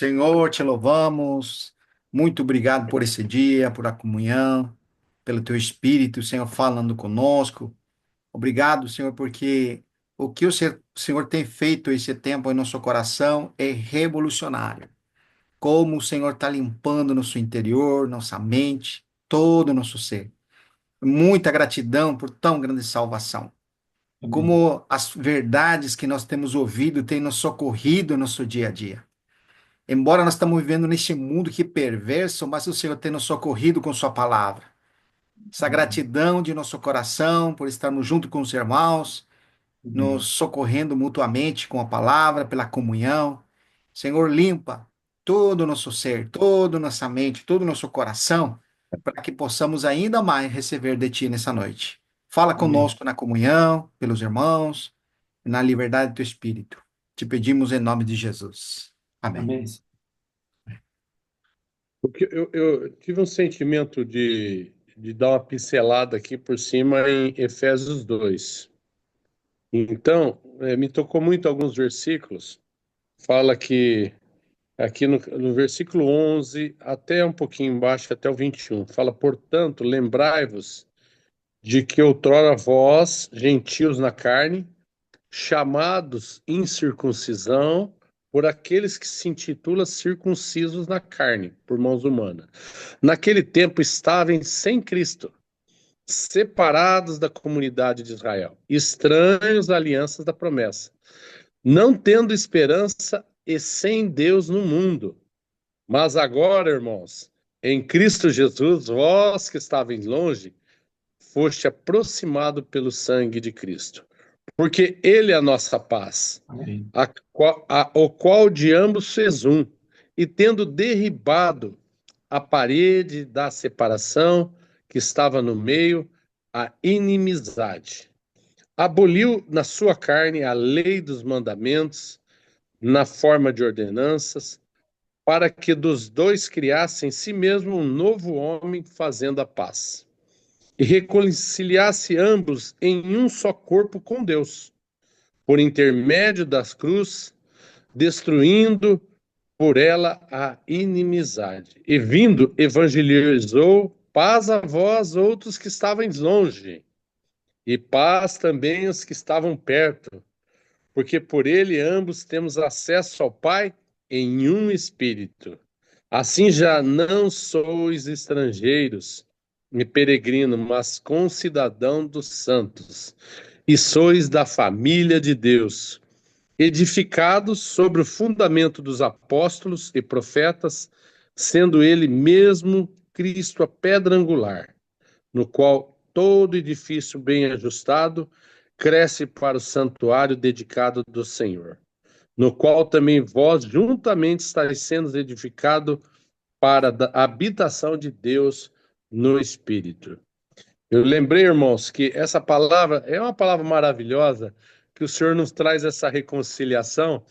Senhor, te louvamos. Muito obrigado por esse dia, por a comunhão, pelo teu Espírito, Senhor, falando conosco. Obrigado, Senhor, porque o que o Senhor tem feito esse tempo em nosso coração é revolucionário. Como o Senhor está limpando nosso interior, nossa mente, todo o nosso ser. Muita gratidão por tão grande salvação. Amém. Como as verdades que nós temos ouvido têm nos socorrido no nosso dia a dia. Embora nós estamos vivendo neste mundo que é perverso, mas o Senhor tem nos socorrido com Sua palavra. Essa Amém. gratidão de nosso coração por estarmos junto com os irmãos, nos Amém. socorrendo mutuamente com a palavra, pela comunhão. Senhor, limpa todo o nosso ser, toda a nossa mente, todo o nosso coração, para que possamos ainda mais receber de Ti nessa noite. Fala Amém. conosco na comunhão, pelos irmãos, na liberdade do Teu Espírito. Te pedimos em nome de Jesus. Amém. Amém. Porque eu tive um sentimento de dar uma pincelada aqui por cima em Efésios 2. Então, me tocou muito alguns versículos. Fala que aqui no versículo 11, até um pouquinho embaixo, até o 21, fala: portanto, lembrai-vos de que outrora vós, gentios na carne, chamados incircuncisão por aqueles que se intitulam circuncisos na carne, por mãos humanas. Naquele tempo estavam sem Cristo, separados da comunidade de Israel, estranhos à aliança da promessa, não tendo esperança e sem Deus no mundo. Mas agora, irmãos, em Cristo Jesus, vós que estavais longe, foste aproximado pelo sangue de Cristo, porque Ele é a nossa paz, Amém. o qual de ambos fez um, e tendo derribado a parede da separação que estava no meio, a inimizade. Aboliu na sua carne a lei dos mandamentos, na forma de ordenanças, para que dos dois criasse em si mesmo um novo homem, fazendo a paz e reconciliasse ambos em um só corpo com Deus, por intermédio das cruzes, destruindo por ela a inimizade. E vindo, evangelizou paz a vós outros que estavam longe, e paz também os que estavam perto, porque por ele ambos temos acesso ao Pai em um Espírito. Assim já não sois estrangeiros e peregrinos, mas concidadão dos santos, e sois da família de Deus, edificados sobre o fundamento dos apóstolos e profetas, sendo ele mesmo Cristo a pedra angular, no qual todo edifício bem ajustado cresce para o santuário dedicado do Senhor, no qual também vós juntamente estáis sendo edificados para a habitação de Deus no Espírito. Eu lembrei, irmãos, que essa palavra é uma palavra maravilhosa, que o Senhor nos traz essa reconciliação.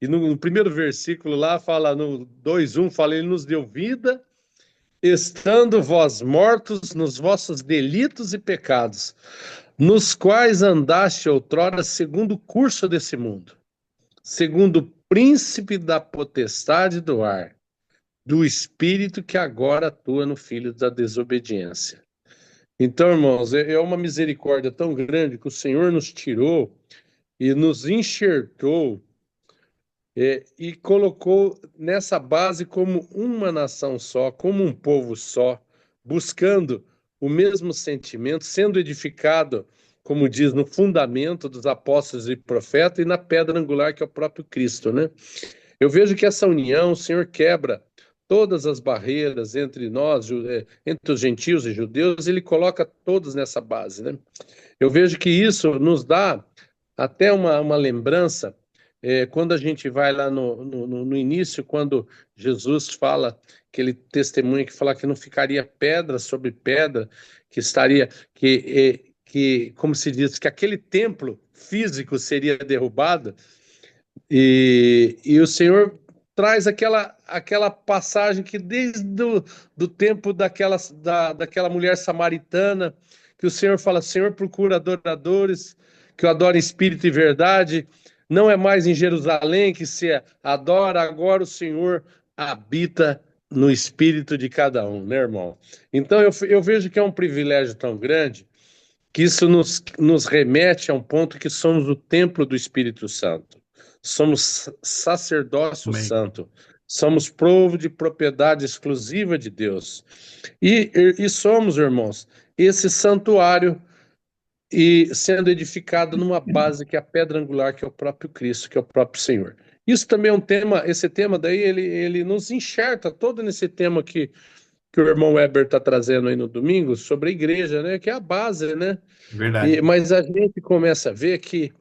E no primeiro versículo lá fala, no 2:1, fala, ele nos deu vida, estando vós mortos nos vossos delitos e pecados, nos quais andaste outrora segundo o curso desse mundo, segundo o príncipe da potestade do ar, do espírito que agora atua no filho da desobediência. Então, irmãos, é uma misericórdia tão grande que o Senhor nos tirou e nos enxertou, e colocou nessa base como uma nação só, como um povo só, buscando o mesmo sentimento, sendo edificado, como diz, no fundamento dos apóstolos e profetas e na pedra angular que é o próprio Cristo, né? Eu vejo que essa união, o Senhor quebra todas as barreiras entre nós, entre os gentios e judeus, ele coloca todos nessa base, né? Eu vejo que isso nos dá até uma lembrança, quando a gente vai lá no início, quando Jesus fala, aquele testemunho que fala que não ficaria pedra sobre pedra, que estaria, como se diz, que aquele templo físico seria derrubado, e o Senhor traz aquela passagem que desde do tempo daquela mulher samaritana, que o Senhor fala, Senhor procura adoradores que o adorem em espírito e verdade, Não é mais em Jerusalém que se adora, agora o Senhor habita no espírito de cada um, né, irmão? Então eu vejo que é um privilégio tão grande que isso nos remete a um ponto que somos o templo do Espírito Santo. Somos sacerdócio Amém. santo. Somos povo de propriedade exclusiva de Deus. E somos, irmãos, esse santuário e sendo edificado numa base que é a pedra angular, que é o próprio Cristo, que é o próprio Senhor. Isso também é um tema, esse tema daí, ele nos enxerta todo nesse tema que o irmão Weber está trazendo aí no domingo, sobre a igreja, né? Que é a base, né? Verdade. Mas a gente começa a ver que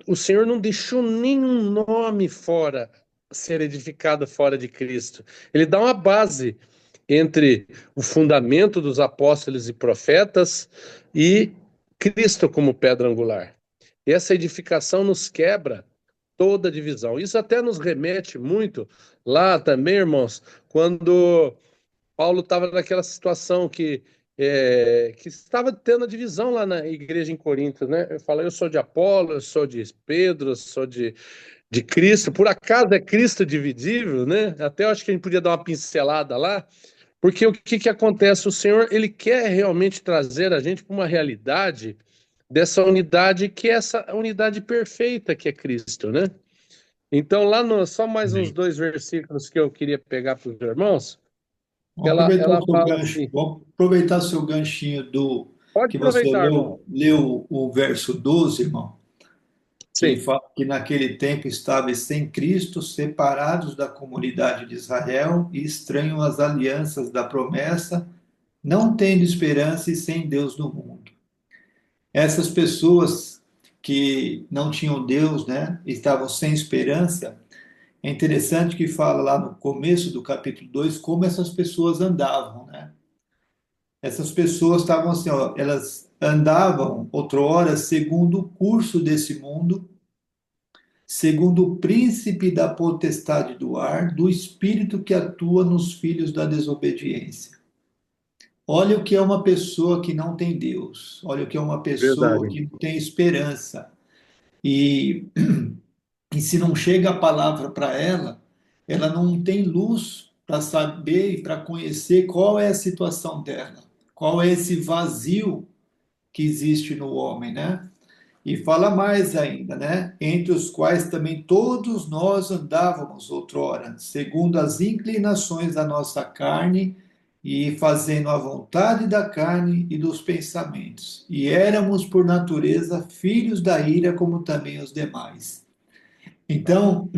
o Senhor não deixou nenhum nome fora ser edificado fora de Cristo. Ele dá uma base entre o fundamento dos apóstolos e profetas e Cristo como pedra angular. E essa edificação nos quebra toda a divisão. Isso até nos remete muito lá também, irmãos, quando Paulo estava naquela situação que estava tendo a divisão lá na igreja em Corinto, né? Eu falo, eu sou de Apolo, eu sou de Pedro, eu sou de Cristo. Por acaso é Cristo dividível, né? Até eu acho que a gente podia dar uma pincelada lá, porque o que acontece? O Senhor, ele quer realmente trazer a gente para uma realidade dessa unidade que é essa unidade perfeita que é Cristo, né? Então, lá no, só mais uns Amém. dois versículos que eu queria pegar para os irmãos, que Vamos ela, aproveitar o ela seu fala gancho. assim, Vamos aproveitar o seu ganchinho do pode que você aproveitar, irmão. leu o verso 12, irmão, que Sim, fala que naquele tempo estavam sem Cristo, separados da comunidade de Israel e estranhos às alianças da promessa, não tendo esperança e sem Deus no mundo. Essas pessoas que não tinham Deus, né, estavam sem esperança. É interessante que fala lá no começo do capítulo 2 como essas pessoas andavam, né? Essas pessoas estavam assim, ó, elas andavam outrora segundo o curso desse mundo, segundo o príncipe da potestade do ar, do espírito que atua nos filhos da desobediência. Olha o que é uma pessoa que não tem Deus. Olha o que é uma pessoa verdade. que não tem esperança. E, e se não chega a palavra para ela, ela não tem luz para saber e para conhecer qual é a situação dela, qual é esse vazio que existe no homem, né? E fala mais ainda, né? Entre os quais também todos nós andávamos outrora, segundo as inclinações da nossa carne e fazendo a vontade da carne e dos pensamentos. E éramos, por natureza, filhos da ira, como também os demais. Então,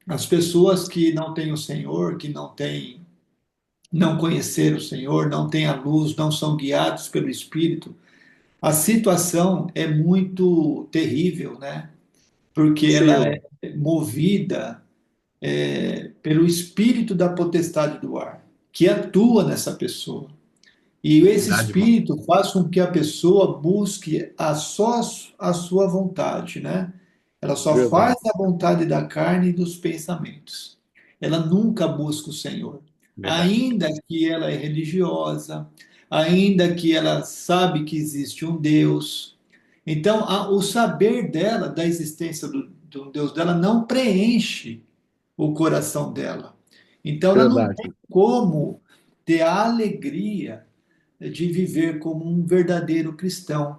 as pessoas que não têm o Senhor, que não conheceram o Senhor, não têm a luz, não são guiados pelo Espírito, a situação é muito terrível, né? Porque Sim, ela irmão. é movida pelo espírito da potestade do ar, que atua nessa pessoa. E esse Verdade, irmão. espírito faz com que a pessoa busque só a sua vontade, né? Ela só faz Verdade, a vontade da carne e dos pensamentos. Ela nunca busca o Senhor. Verdade. Ainda que ela é religiosa, ainda que ela sabe que existe um Deus. Então, o saber dela, da existência do Deus dela, não preenche o coração dela. Então, ela não tem verdade, como ter a alegria de viver como um verdadeiro cristão,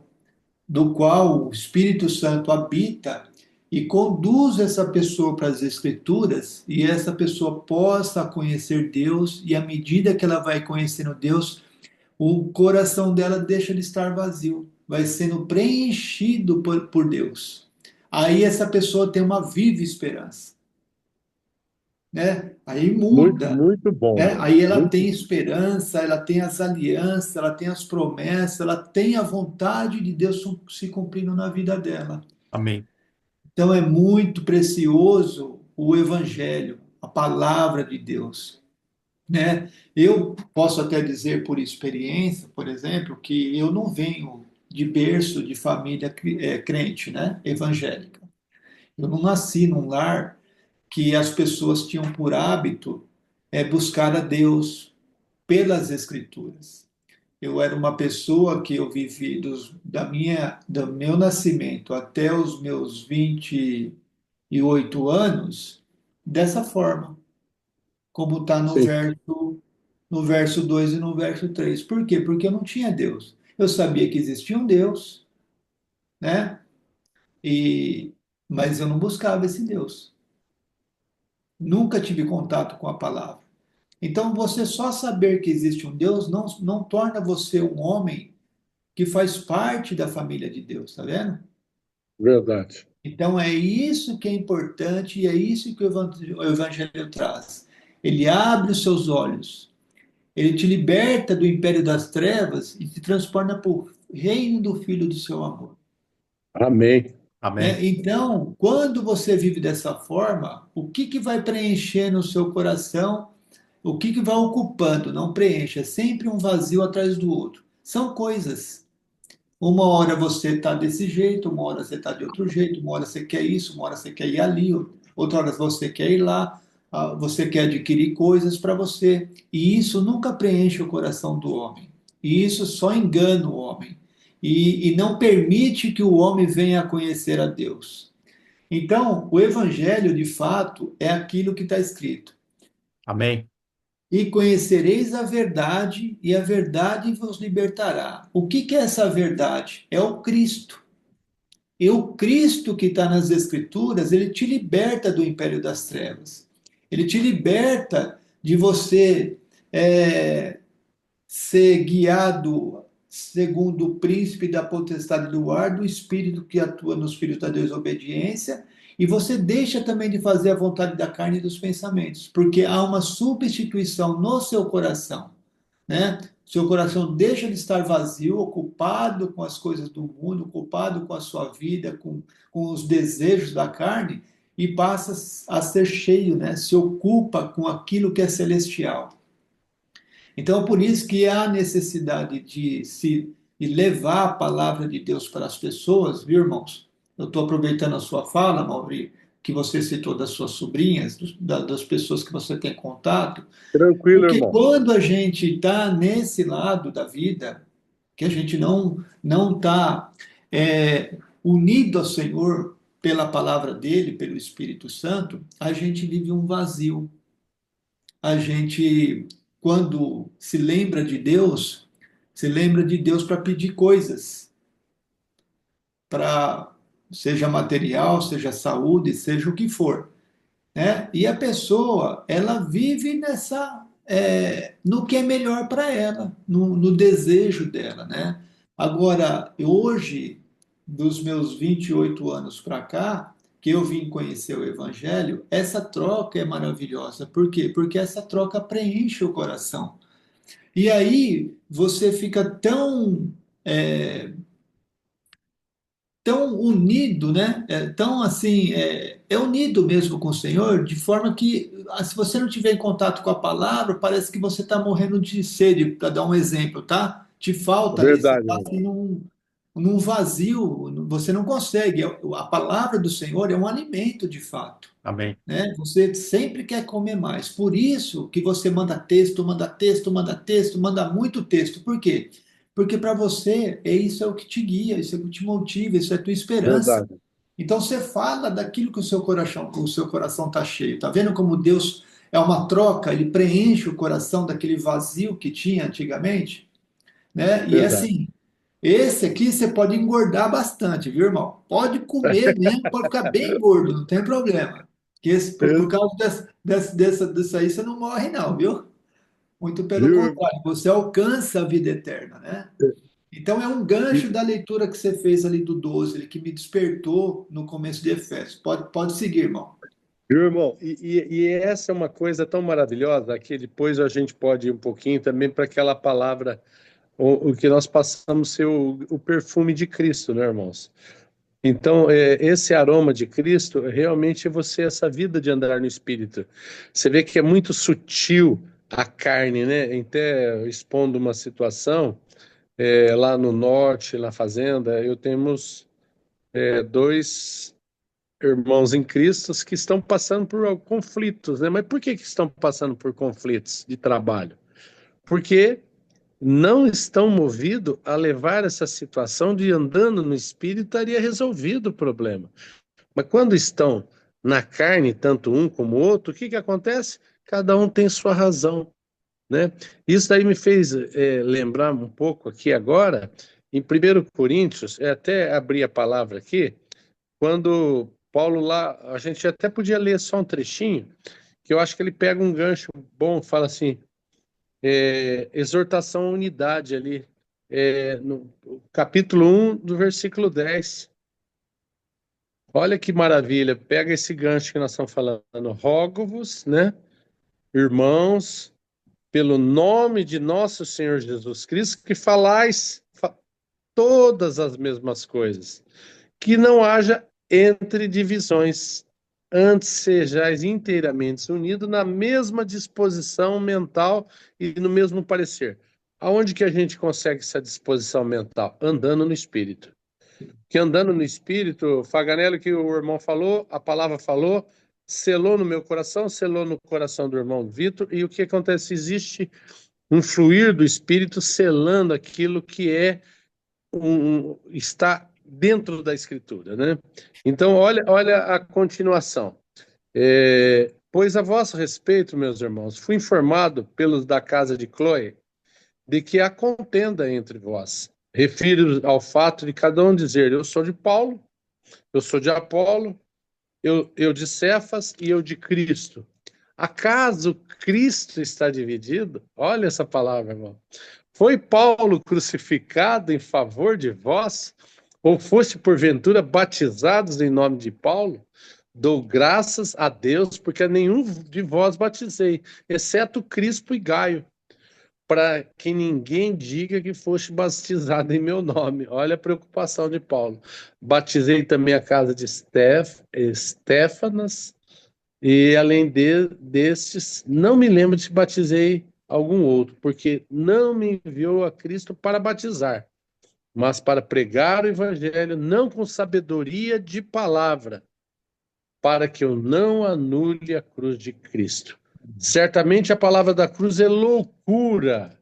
do qual o Espírito Santo habita e conduz essa pessoa para as Escrituras e essa pessoa possa conhecer Deus, e à medida que ela vai conhecendo Deus, o coração dela deixa de estar vazio, vai sendo preenchido por Deus. Aí essa pessoa tem uma viva esperança, né? Aí muito, muda, muito bom, né? irmão. Aí ela Muito, tem esperança, ela tem as alianças, ela tem as promessas, ela tem a vontade de Deus se cumprindo na vida dela. Amém. Então é muito precioso o Evangelho, a palavra de Deus, né? Eu posso até dizer por experiência, por exemplo, que eu não venho de berço de família crente, né? Evangélica. Eu não nasci num lar que as pessoas tinham por hábito buscar a Deus pelas Escrituras. Eu era uma pessoa que eu vivi do meu nascimento até os meus 28 anos dessa forma, como está Sim, no verso 2 e no verso 3. Por quê? Porque eu não tinha Deus. Eu sabia que existia um Deus, né? E, mas eu não buscava esse Deus. Nunca tive contato com a palavra. Então, você só saber que existe um Deus não torna você um homem que faz parte da família de Deus, tá vendo? verdade. Então, é isso que é importante e é isso que o Evangelho traz. Ele abre os seus olhos, ele te liberta do império das trevas e te transforma para o reino do Filho do seu amor. Amém. Amém. Né? Então, quando você vive dessa forma, o que que vai preencher no seu coração? O que que vai ocupando? Não preenche, é sempre um vazio atrás do outro. São coisas. Uma hora você está desse jeito, uma hora você está de outro jeito, uma hora você quer isso, uma hora você quer ir ali, outra hora você quer ir lá, você quer adquirir coisas para você. E isso nunca preenche o coração do homem. E isso só engana o homem. E não permite que o homem venha a conhecer a Deus. Então, o evangelho, de fato, é aquilo que está escrito. Amém. E conhecereis a verdade, e a verdade vos libertará. O que que é essa verdade? É o Cristo. E o Cristo que está nas Escrituras, ele te liberta do império das trevas. Ele te liberta de você é, ser guiado segundo o príncipe da potestade do ar, do espírito que atua nos filhos da desobediência, e você deixa também de fazer a vontade da carne e dos pensamentos, porque há uma substituição no seu coração, né? Seu coração deixa de estar vazio, ocupado com as coisas do mundo, ocupado com a sua vida, com os desejos da carne, e passa a ser cheio, né? Se ocupa com aquilo que é celestial. Então, por isso que há necessidade de levar a palavra de Deus para as pessoas, viu, irmãos? Eu estou aproveitando a sua fala, Mauri, que você citou das suas sobrinhas, das pessoas que você tem contato, Tranquilo, porque irmão. quando a gente está nesse lado da vida, que a gente não está unido ao Senhor pela palavra dele, pelo Espírito Santo, a gente vive um vazio. A gente, quando se lembra de Deus para pedir coisas, para seja material, seja saúde, seja o que for, né? E a pessoa, ela vive no que é melhor para ela, no desejo dela, né? Agora, hoje, dos meus 28 anos para cá, que eu vim conhecer o Evangelho, essa troca é maravilhosa. Por quê? Porque essa troca preenche o coração. E aí você fica tão unido, né? Tão assim, unido mesmo com o Senhor, de forma que, se você não tiver em contato com a palavra, parece que você está morrendo de sede, para dar um exemplo, tá? Te falta ali, você Verdade, está irmão. assim, num vazio, você não consegue. A palavra do Senhor é um alimento de fato, Amém. né? Você sempre quer comer mais. Por isso que você manda texto, manda texto, manda texto, manda muito texto. Por quê? Porque para você isso é o que te guia, isso é o que te motiva, isso é a tua esperança. Verdade. Então você fala daquilo que o seu coração está cheio. Tá vendo como Deus é uma troca, ele preenche o coração daquele vazio que tinha antigamente, né? E é Verdade. assim, esse aqui você pode engordar bastante, viu, irmão? Pode comer mesmo, pode ficar bem gordo, não tem problema. Que por causa disso aí você não morre, não, viu? Muito pelo Viu, irmão? contrário, você alcança a vida eterna, né? Então é um E- gancho da leitura que você fez ali do 12, ele que me despertou no começo de Efésios. Pode seguir, irmão. Viu, irmão? E essa é uma coisa tão maravilhosa que depois a gente pode ir um pouquinho também para aquela palavra, o que nós passamos a ser o perfume de Cristo, né, irmãos? Então, esse aroma de Cristo realmente é você, essa vida de andar no Espírito. Você vê que é muito sutil a carne, né? Até expondo uma situação, lá no norte, na fazenda, eu temos dois irmãos em Cristo que estão passando por conflitos, né? Mas por que que estão passando por conflitos de trabalho? Porque não estão movidos a levar essa situação de andando no espírito, estaria resolvido o problema. Mas quando estão na carne, tanto um como o outro, o que que acontece? Cada um tem sua razão, né? Isso daí me fez lembrar um pouco aqui agora, em 1 Coríntios, até abri a palavra aqui, quando Paulo lá, a gente até podia ler só um trechinho, que eu acho que ele pega um gancho bom, fala assim, exortação à unidade ali, no capítulo 1, do versículo 10. Olha que maravilha, pega esse gancho que nós estamos falando, rogo-vos, né, irmãos, pelo nome de nosso Senhor Jesus Cristo, que falais todas as mesmas coisas, que não haja entre divisões, antes sejais inteiramente unidos na mesma disposição mental e no mesmo parecer. Aonde que a gente consegue essa disposição mental? Andando no Espírito. Que andando no Espírito, Faganello, que o irmão falou, a palavra falou, selou no meu coração, selou no coração do irmão Vitor, e o que acontece? Existe um fluir do Espírito selando aquilo que está dentro da Escritura, né? Então, olha a continuação. Pois a vosso respeito, meus irmãos, fui informado pelos da casa de Cloé de que há contenda entre vós. Refiro ao fato de cada um dizer: eu sou de Paulo, eu sou de Apolo, eu de Cefas e eu de Cristo. Acaso Cristo está dividido? Olha essa palavra, irmão. Foi Paulo crucificado em favor de vós? Ou foste porventura batizados em nome de Paulo? Dou graças a Deus, porque a nenhum de vós batizei, exceto Crispo e Gaio, para que ninguém diga que foste batizado em meu nome. Olha a preocupação de Paulo. Batizei também a casa de Estéfanas, e além destes, não me lembro se batizei algum outro, porque não me enviou a Cristo para batizar, mas para pregar o evangelho, não com sabedoria de palavra, para que eu não anule a cruz de Cristo. Certamente a palavra da cruz é loucura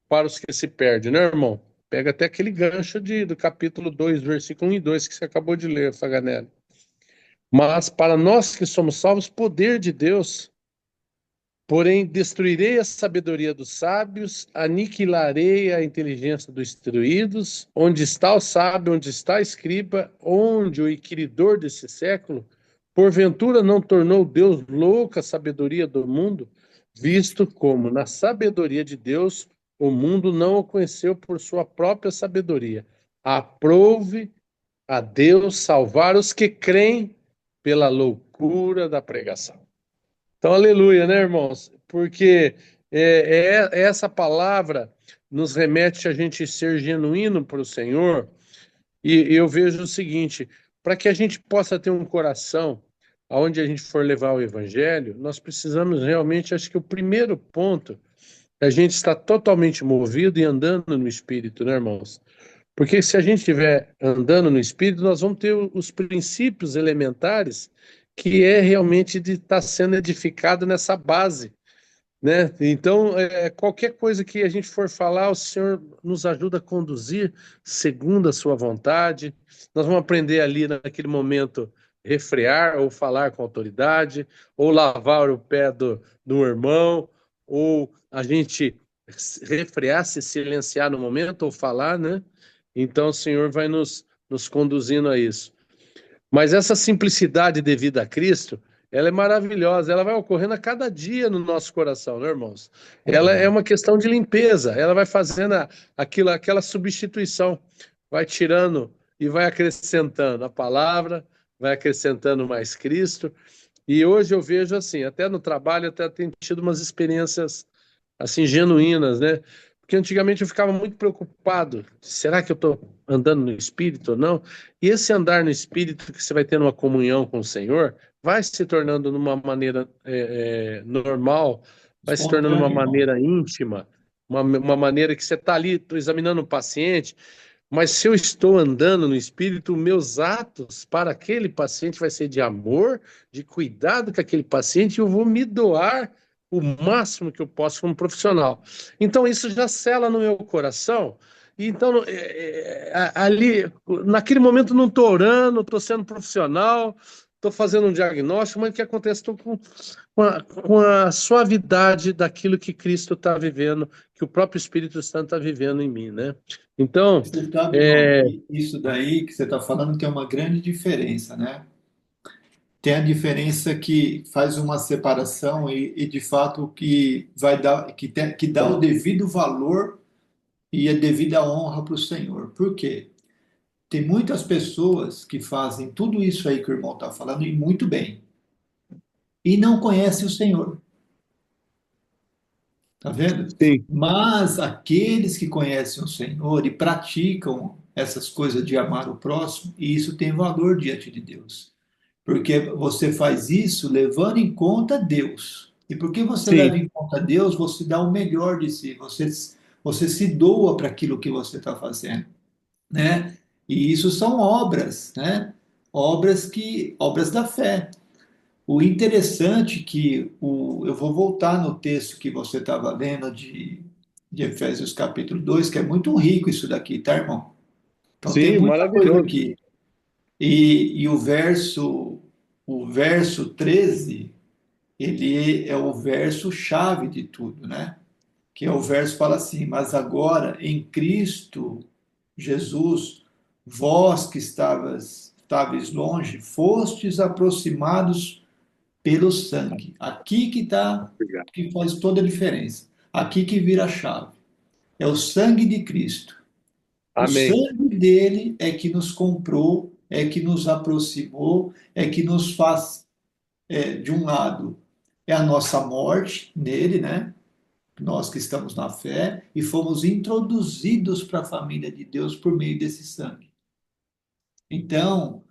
para os que se perdem, né, irmão? Pega até aquele gancho do capítulo 2, versículo 1 e 2 que você acabou de ler, Faganelli. Mas para nós que somos salvos, poder de Deus. Porém, destruirei a sabedoria dos sábios, aniquilarei a inteligência dos instruídos. Onde está o sábio, onde está a escriba, onde o inquiridor desse século, porventura não tornou Deus louca a sabedoria do mundo, visto como na sabedoria de Deus o mundo não o conheceu por sua própria sabedoria. Aprove a Deus salvar os que creem pela loucura da pregação. Então, aleluia, né, irmãos? Porque essa palavra nos remete a gente ser genuíno para o Senhor. E eu vejo o seguinte: para que a gente possa ter um coração aonde a gente for levar o Evangelho, nós precisamos realmente, acho que o primeiro ponto, é a gente estar totalmente movido e andando no Espírito, né, irmãos? Porque se a gente estiver andando no Espírito, nós vamos ter os princípios elementares que é realmente de estar sendo edificado nessa base, né? Então, qualquer coisa que a gente for falar, o Senhor nos ajuda a conduzir segundo a sua vontade. Nós vamos aprender ali naquele momento refrear ou falar com autoridade, ou lavar o pé do irmão, ou a gente refrear, se silenciar no momento, ou falar, né? Então, o Senhor vai nos conduzindo a isso. Mas essa simplicidade devida a Cristo, ela é maravilhosa, ela vai ocorrendo a cada dia no nosso coração, né, irmãos? Ela é uma questão de limpeza, ela vai fazendo aquela substituição, vai tirando e vai acrescentando a palavra, vai acrescentando mais Cristo. E hoje eu vejo assim, até no trabalho, até tenho tido umas experiências assim genuínas, né? Porque antigamente eu ficava muito preocupado, será que eu estou andando no Espírito ou não? E esse andar no Espírito que você vai tendo uma comunhão com o Senhor, vai se tornando de uma maneira normal, vai se tornando uma Espontâneo. maneira íntima, uma maneira que você está ali, estou examinando um paciente, mas se eu estou andando no Espírito, meus atos para aquele paciente vai ser de amor, de cuidado com aquele paciente, e eu vou me doar o máximo que eu posso como profissional. Então, isso já sela no meu coração. E então, ali, naquele momento, não estou orando, estou sendo profissional, estou fazendo um diagnóstico, mas o que acontece? Estou com a suavidade daquilo que Cristo está vivendo, que o próprio Espírito Santo está vivendo em mim, né? Então, Você sabe, irmão, é, que isso daí que você está falando tem uma grande diferença, né? Tem a diferença que faz uma separação e de fato que vai dar que dá o devido valor e a devida honra para o Senhor. Por quê? Tem muitas pessoas que fazem tudo isso aí que o irmão está falando e muito bem e não conhecem o Senhor, tá vendo? sim, Mas aqueles que conhecem o Senhor e praticam essas coisas de amar o próximo, e isso tem valor diante de Deus. Porque você faz isso levando em conta Deus. E porque você sim, leva em conta Deus, você dá o melhor de si, você se doa para aquilo que você está fazendo, né? E isso são obras, né? Obras da fé. O interessante que eu vou voltar no texto que você estava lendo de Efésios capítulo 2, que é muito rico isso daqui, tá, irmão? Então tem sim, muita coisa maravilhoso. aqui. E o verso 13, ele é o verso chave de tudo, né? Que é o verso que fala assim: mas agora em Cristo Jesus, vós que estáveis longe, fostes aproximados pelo sangue. Aqui que tá, Obrigado. que faz toda a diferença. Aqui que vira a chave. É o sangue de Cristo. O Amém. sangue dele é que nos comprou, é que nos aproximou, é que nos faz, de um lado, é a nossa morte nele, né? Nós que estamos na fé e fomos introduzidos para a família de Deus por meio desse sangue. Então,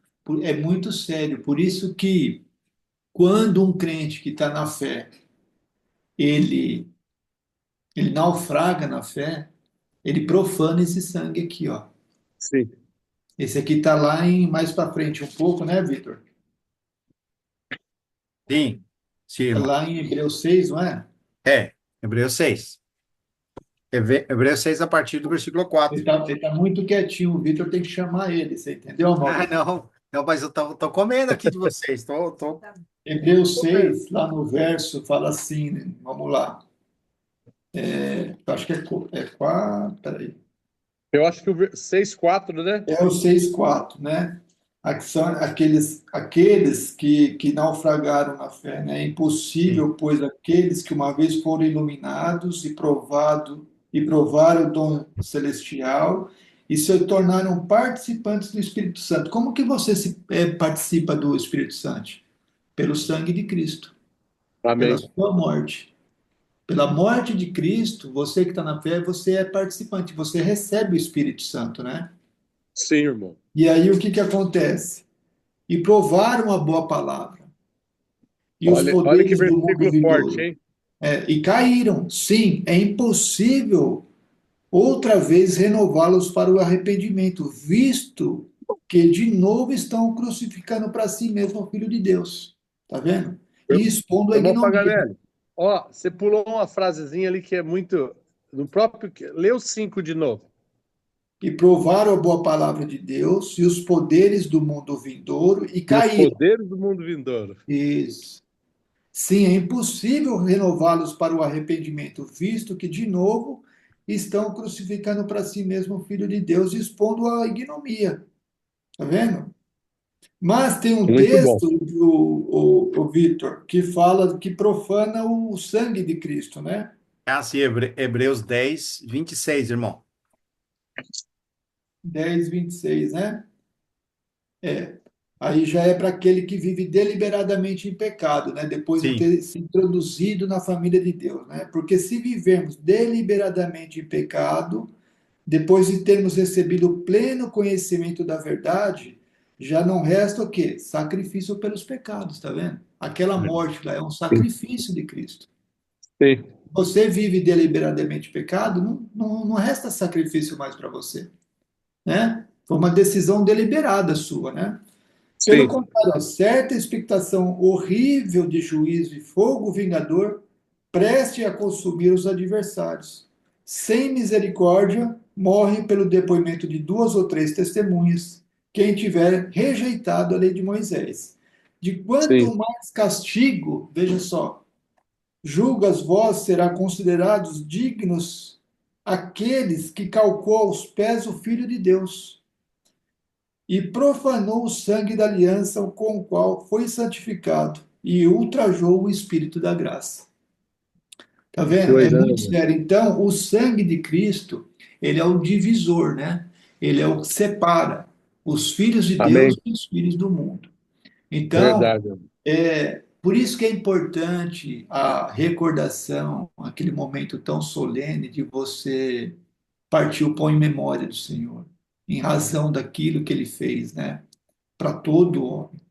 é muito sério. Por isso que quando um crente que está na fé, ele, ele naufraga na fé, ele profana esse sangue aqui, ó. Sim. Esse aqui está lá em mais para frente um pouco, né, Vitor? Sim, sim, É irmão. lá em Hebreus 6, não é? É, Hebreus 6. Hebreus 6 a partir do versículo Ele 4. está tá muito quietinho, o Vitor tem que chamar ele, você entendeu, Ah, Maurício? não. Não, mas eu tô comendo aqui de vocês. Tô Hebreus comendo. 6, lá no verso, fala assim, né? Vamos lá. Eu acho que é 4, peraí. Eu acho que o 6,4, né? É o 6,4, né? São aqueles que naufragaram na fé, né? É Sim. impossível, pois aqueles que uma vez foram iluminados e provaram o dom celestial e se tornaram participantes do Espírito Santo. Como que você participa do Espírito Santo? Pelo sangue de Cristo, pela Amém. sua morte. Pela morte de Cristo, você que está na fé, você é participante, você recebe o Espírito Santo, né? Sim, irmão. E aí o que que acontece? E provaram a boa palavra e os Olha que poderes do mundo versículo forte, vindouro. hein? E caíram. Sim, é impossível outra vez renová-los para o arrependimento, visto que de novo estão crucificando para si mesmo o Filho de Deus. Tá vendo? E expondo a Irmão ignomia. Paganelli, ó, você pulou uma frasezinha ali que é muito. No próprio. Lê o 5 de novo. E provaram a boa palavra de Deus e os poderes do mundo vindouro e E os caíram. poderes do mundo vindouro. Isso. Sim, é impossível renová-los para o arrependimento, visto que, de novo, estão crucificando para si mesmo o Filho de Deus, expondo a ignomia. Tá vendo? Mas tem um Muito bom. texto, o Vitor, que fala que profana o sangue de Cristo, né? É assim, Hebreus 10, 26, irmão. 10:26, né? É. Aí já é para aquele que vive deliberadamente em pecado, né? Depois de Sim. ter se introduzido na família de Deus, né? Porque se vivemos deliberadamente em pecado, depois de termos recebido o pleno conhecimento da verdade, já não resta o quê? Sacrifício pelos pecados, tá vendo? Aquela morte lá é um sacrifício de Cristo. Sim, Você vive deliberadamente em pecado, não resta sacrifício mais para você, né? Foi uma decisão deliberada sua, né? Pelo sim. contrário, certa expectação horrível de juízo e fogo vingador preste a consumir os adversários. Sem misericórdia, morre pelo depoimento de duas ou três testemunhas, quem tiver rejeitado a lei de Moisés. De Sim. quanto mais castigo, veja só, julgas vós, será considerados dignos aqueles que calcou aos pés o Filho de Deus e profanou o sangue da aliança com o qual foi santificado e ultrajou o Espírito da graça. Tá vendo? É Coisa, né, muito irmão? sério. Então, o sangue de Cristo, ele é o divisor, né? Ele é o que separa os filhos de Deus Amém. dos filhos do mundo. Então, Verdade, irmão. por isso que é importante a recordação, aquele momento tão solene de você partir o pão em memória do Senhor, em razão daquilo que ele fez, né? Para todo homem.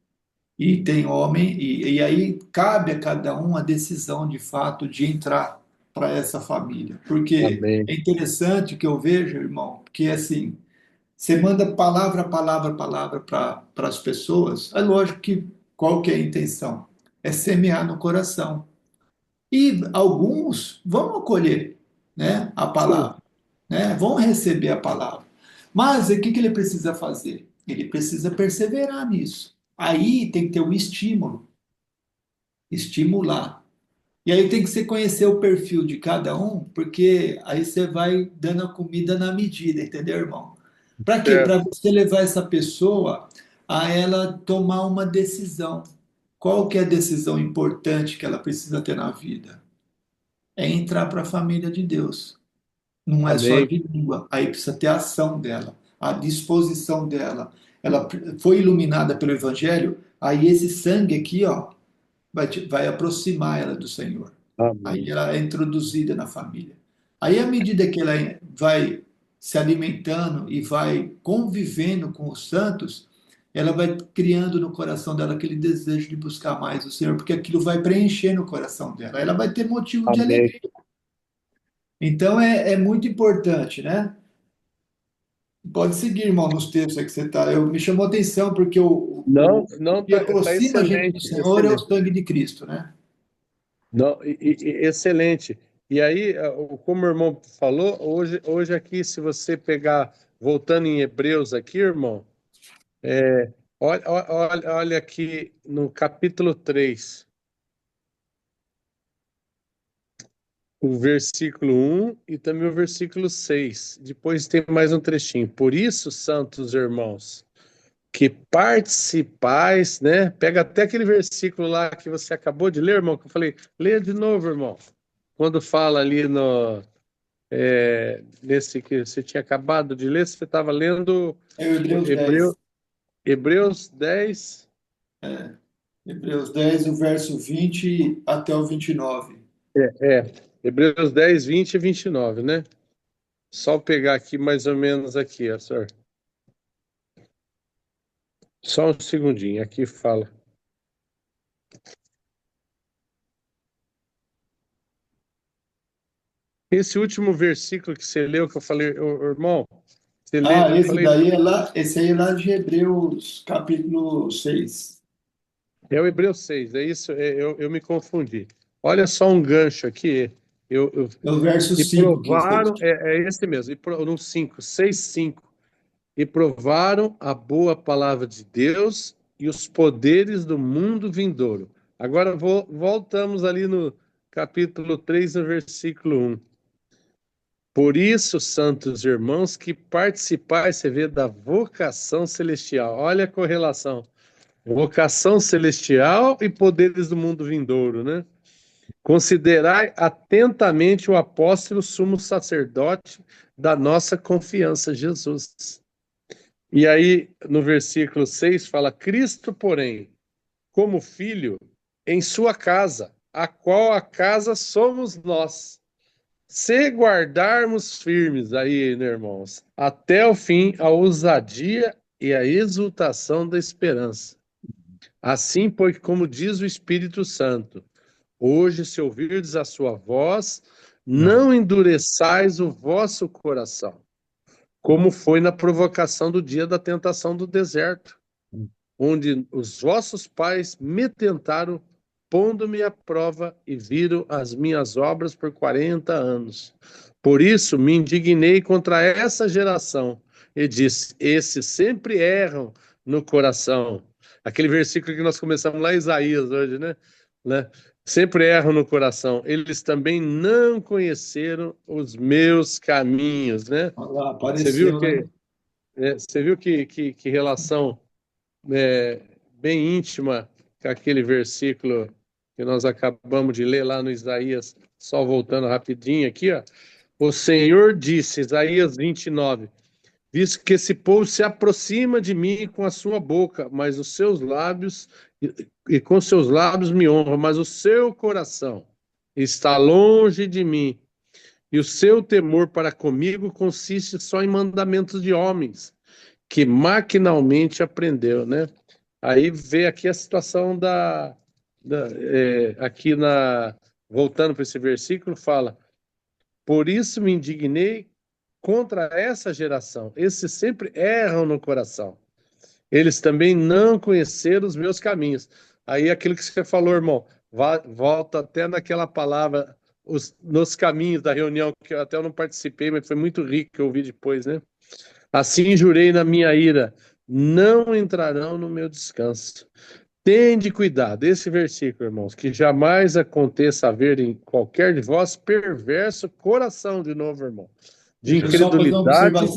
E tem homem, e aí cabe a cada um a decisão de fato de entrar para essa família. Porque Amém. é interessante que eu vejo, irmão, que assim, você manda palavra, palavra, palavra para as pessoas, é lógico que qual que é a intenção? É semear no coração. E alguns vão acolher, né, a Sim. palavra, né, vão receber a palavra. Mas o que que ele precisa fazer? Ele precisa perseverar nisso. Aí tem que ter um estímulo, estimular. E aí tem que você conhecer o perfil de cada um, porque aí você vai dando a comida na medida, entendeu, irmão? Para quê? Para Certo. você levar essa pessoa a ela tomar uma decisão. Qual que é a decisão importante que ela precisa ter na vida? É entrar para a família de Deus. Não é só Amém. de língua. Aí precisa ter a ação dela, a disposição dela. Ela foi iluminada pelo Evangelho, aí esse sangue aqui, ó, vai aproximar ela do Senhor. Aí Amém. ela é introduzida na família. Aí, à medida que ela vai se alimentando e vai convivendo com os santos, ela vai criando no coração dela aquele desejo de buscar mais o Senhor, porque aquilo vai preencher no coração dela. Ela vai ter motivo de Amém. alegria. Então, é muito importante, né? Pode seguir, irmão, nos textos aí que você está. Me chamou a atenção porque Não, o não, que tá aproxima a gente do excelente, Senhor é o excelente. sangue de Cristo, né? Não, excelente. E aí, como o irmão falou, hoje aqui, se você pegar, voltando em Hebreus aqui, irmão, olha aqui no capítulo 3, o versículo 1 e também o versículo 6. Depois tem mais um trechinho. Por isso, santos irmãos, que participais, né? Pega até aquele versículo lá que você acabou de ler, irmão, que eu falei, leia de novo, irmão. Quando fala ali nesse que você tinha acabado de ler, você estava lendo É o Hebreus 10. Hebreu, Hebreus 10, Hebreus 10, o verso 20 até o 29. Hebreus 10, 20 e 29, né? Só pegar aqui mais ou menos aqui, ó, senhor. Só um segundinho, aqui fala. Esse último versículo que você leu, que eu falei, irmão, você lê, eu falei, Esse aí é lá de Hebreus, capítulo 6. é o Hebreus 6, é isso, eu me confundi. Olha só um gancho aqui, eu, É o verso e 5 que você. provaram, é esse mesmo, no 5, 6, 5, e provaram a boa palavra de Deus e os poderes do mundo vindouro. Agora voltamos ali no capítulo 3, no versículo 1. Por isso, santos irmãos, que participais, você vê, da vocação celestial. Olha a correlação. Vocação celestial e poderes do mundo vindouro, né? Considerai atentamente o apóstolo sumo sacerdote da nossa confiança, Jesus. E aí, no versículo 6, fala: Cristo, porém, como filho, em sua casa, a qual a casa somos nós. Se guardarmos firmes aí, né, irmãos, até o fim, a ousadia e a exultação da esperança. Assim, pois, como diz o Espírito Santo, hoje, se ouvirdes a sua voz, Não. não endureçais o vosso coração, como foi na provocação do dia da tentação do deserto, onde os vossos pais me tentaram, pondo-me à prova e viram as minhas obras por 40 anos. Por isso me indignei contra essa geração e disse: esses sempre erram no coração. Aquele versículo que nós começamos lá em Isaías hoje, né? Sempre erram no coração. Eles também não conheceram os meus caminhos, né? Olha lá, Você viu apareceu, que, né? você viu que relação bem íntima com aquele versículo que nós acabamos de ler lá no Isaías, só voltando rapidinho aqui, ó. O Senhor disse, Isaías 29, visto que esse povo se aproxima de mim com a sua boca, mas os seus lábios, e com seus lábios me honra, mas o seu coração está longe de mim, e o seu temor para comigo consiste só em mandamentos de homens, que maquinalmente aprendeu, né? Aí vê aqui a situação aqui voltando para esse versículo, fala, por isso me indignei contra essa geração. Esses sempre erram no coração. Eles também não conheceram os meus caminhos. Aí aquilo que você falou, irmão, volta até naquela palavra, nos caminhos da reunião, que eu não participei, mas foi muito rico que eu ouvi depois, né? Assim jurei na minha ira, não entrarão no meu descanso. Tende cuidado, esse versículo, irmãos, que jamais aconteça haver em qualquer de vós perverso coração, de novo, irmão, de Deixa eu só fazer incredulidade.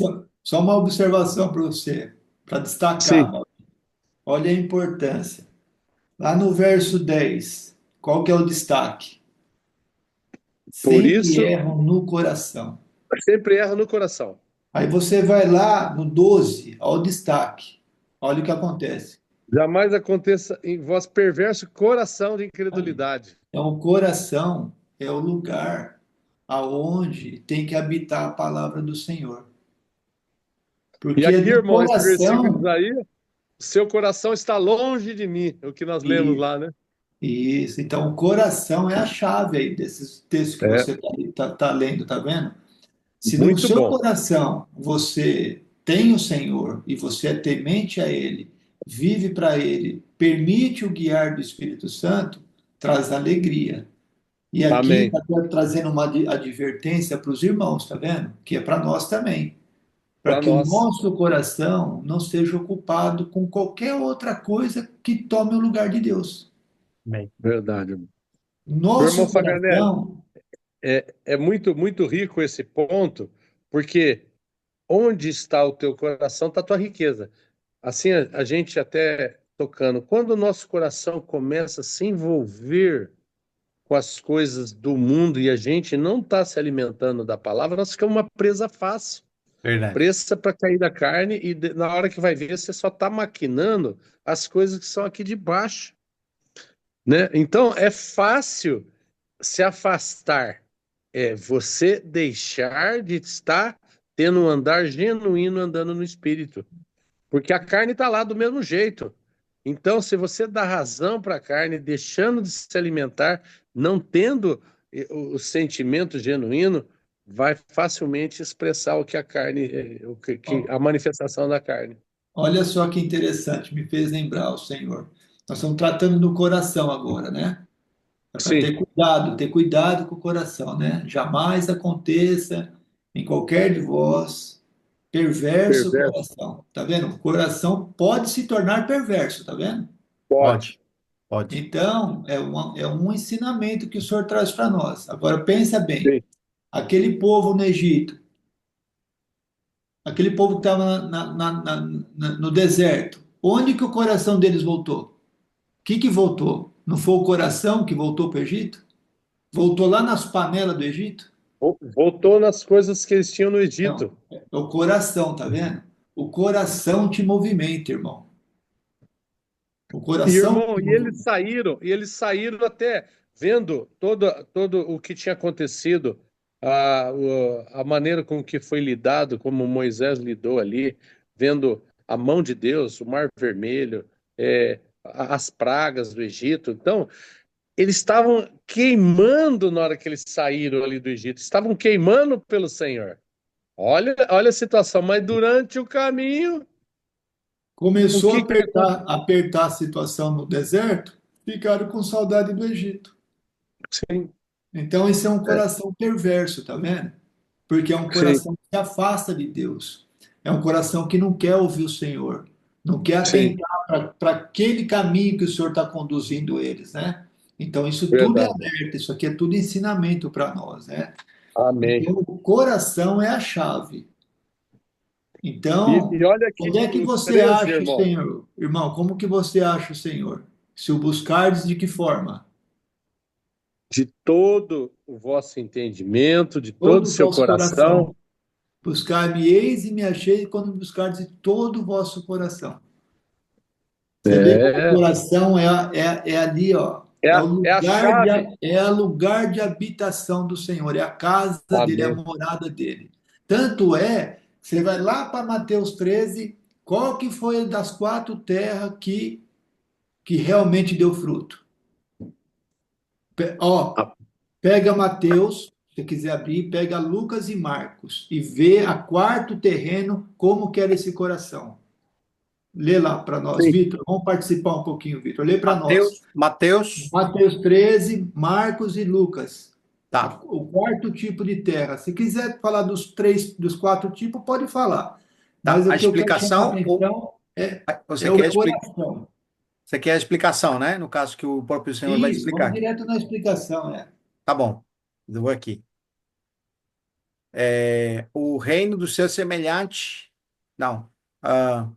uma observação para você, para destacar. Sim, Olha a importância. Lá no verso 10, qual que é o destaque? por Sempre isso erram no coração. sempre erra no coração. Aí você vai lá no 12, ao destaque. Olha o que acontece. Jamais aconteça em vós perverso coração de Aí. incredulidade. Então, o coração é o lugar aonde tem que habitar a palavra do Senhor. E Porque aqui, no irmão, esse versículo diz coração, aí, seu coração está longe de mim, é o que nós lemos e lá, né? isso, então o coração é a chave aí desses textos que É, você está lendo, tá vendo? Se no muito seu bom. coração você tem o Senhor e você é temente a Ele, vive para Ele, permite o guiar do Espírito Santo, traz alegria. E aqui Amém. está trazendo uma advertência para os irmãos, tá vendo? Que é para nós também. Para Para que o nós. nosso coração não seja ocupado com qualquer outra coisa que tome o lugar de Deus. Amém. Verdade, irmão. Meu irmão Nosso Fabianelli, coração, é muito, muito rico esse ponto, porque onde está o teu coração, está a tua riqueza. Assim, a gente até tocando, quando o nosso coração começa a se envolver com as coisas do mundo e a gente não está se alimentando da palavra, nós ficamos uma presa fácil, Verdade. presa para cair da carne, e na hora que vai ver, você só está maquinando as coisas que são aqui de baixo, né? Então, é fácil se afastar, é você deixar de estar tendo um andar genuíno andando no espírito. Porque a carne está lá do mesmo jeito. Então, se você dá razão para a carne, deixando de se alimentar, não tendo o sentimento genuíno, vai facilmente expressar o que a carne, ó, a manifestação da carne. olha só que interessante, me fez lembrar o Senhor. Nós estamos tratando do coração agora, né? É para Sim, ter cuidado com o coração, né? Jamais aconteça em qualquer de vós perverso perverso. coração. Tá vendo? O coração pode se tornar perverso, tá vendo? Pode. Pode, pode. Então, é um ensinamento que o Senhor traz para nós. Agora, pensa bem: Sim. aquele povo no Egito, aquele povo que estava no deserto, onde que o coração deles voltou? O que que voltou? Não foi o coração que voltou para o Egito? Voltou lá nas panelas do Egito? Voltou nas coisas que eles tinham no Não, Egito. é o coração, tá vendo? O coração te movimenta, irmão. O E, coração irmão, te movimenta. e eles saíram até vendo todo o que tinha acontecido, a maneira com que foi lidado, como Moisés lidou ali, vendo a mão de Deus, o Mar Vermelho, as pragas do Egito. Então, eles estavam queimando na hora que eles saíram ali do Egito, estavam queimando pelo Senhor. Olha a situação, mas durante o caminho, o Começou que que aconteceu? a apertar a situação no deserto, ficaram com saudade do Egito. Sim, Então, esse é um é, coração perverso, tá vendo? Porque é um sim, coração que se afasta de Deus. É um coração que não quer ouvir o Senhor, não quer sim, atentar para aquele caminho que o Senhor está conduzindo eles, né? Então, isso tudo é verdade. alerta, isso aqui é tudo ensinamento para nós, né? Amém. Então, o coração é a chave. E Então, olha aqui onde é que os você 13, acha o irmão, Senhor? Irmão, como que você acha o Senhor? Se o buscardes, de que forma? de todo o vosso entendimento, de todo o Todo o seu vosso coração. coração. Buscar-me-eis e me achei quando me buscardes de todo o vosso coração. Você vê como o É, coração é ali, ó. É o é a lugar chave. é o lugar de habitação do Senhor, é a casa dele, é a Amém. morada dele. Tanto é, você vai lá para Mateus 13, qual que foi das quatro terras que realmente deu fruto? Ó, Ah, pega Mateus, se você quiser abrir, pega Lucas e Marcos e vê a quarto terreno como que era esse coração. Lê lá para nós, sim, Vitor. Vamos participar um pouquinho, Vitor. Lê para nós. Mateus, Mateus 13, Marcos e Lucas. tá, O quarto tipo de terra. Se quiser falar dos quatro tipos, pode falar. tá. Mas A o que eu quero chamar a explicação, atenção é você o quer explicar, coração. você quer a explicação, né? No caso que o próprio Senhor vai Isso, vamos explicar. direto na explicação. Tá bom, eu vou aqui. O reino do seu semelhante. Não. Ah,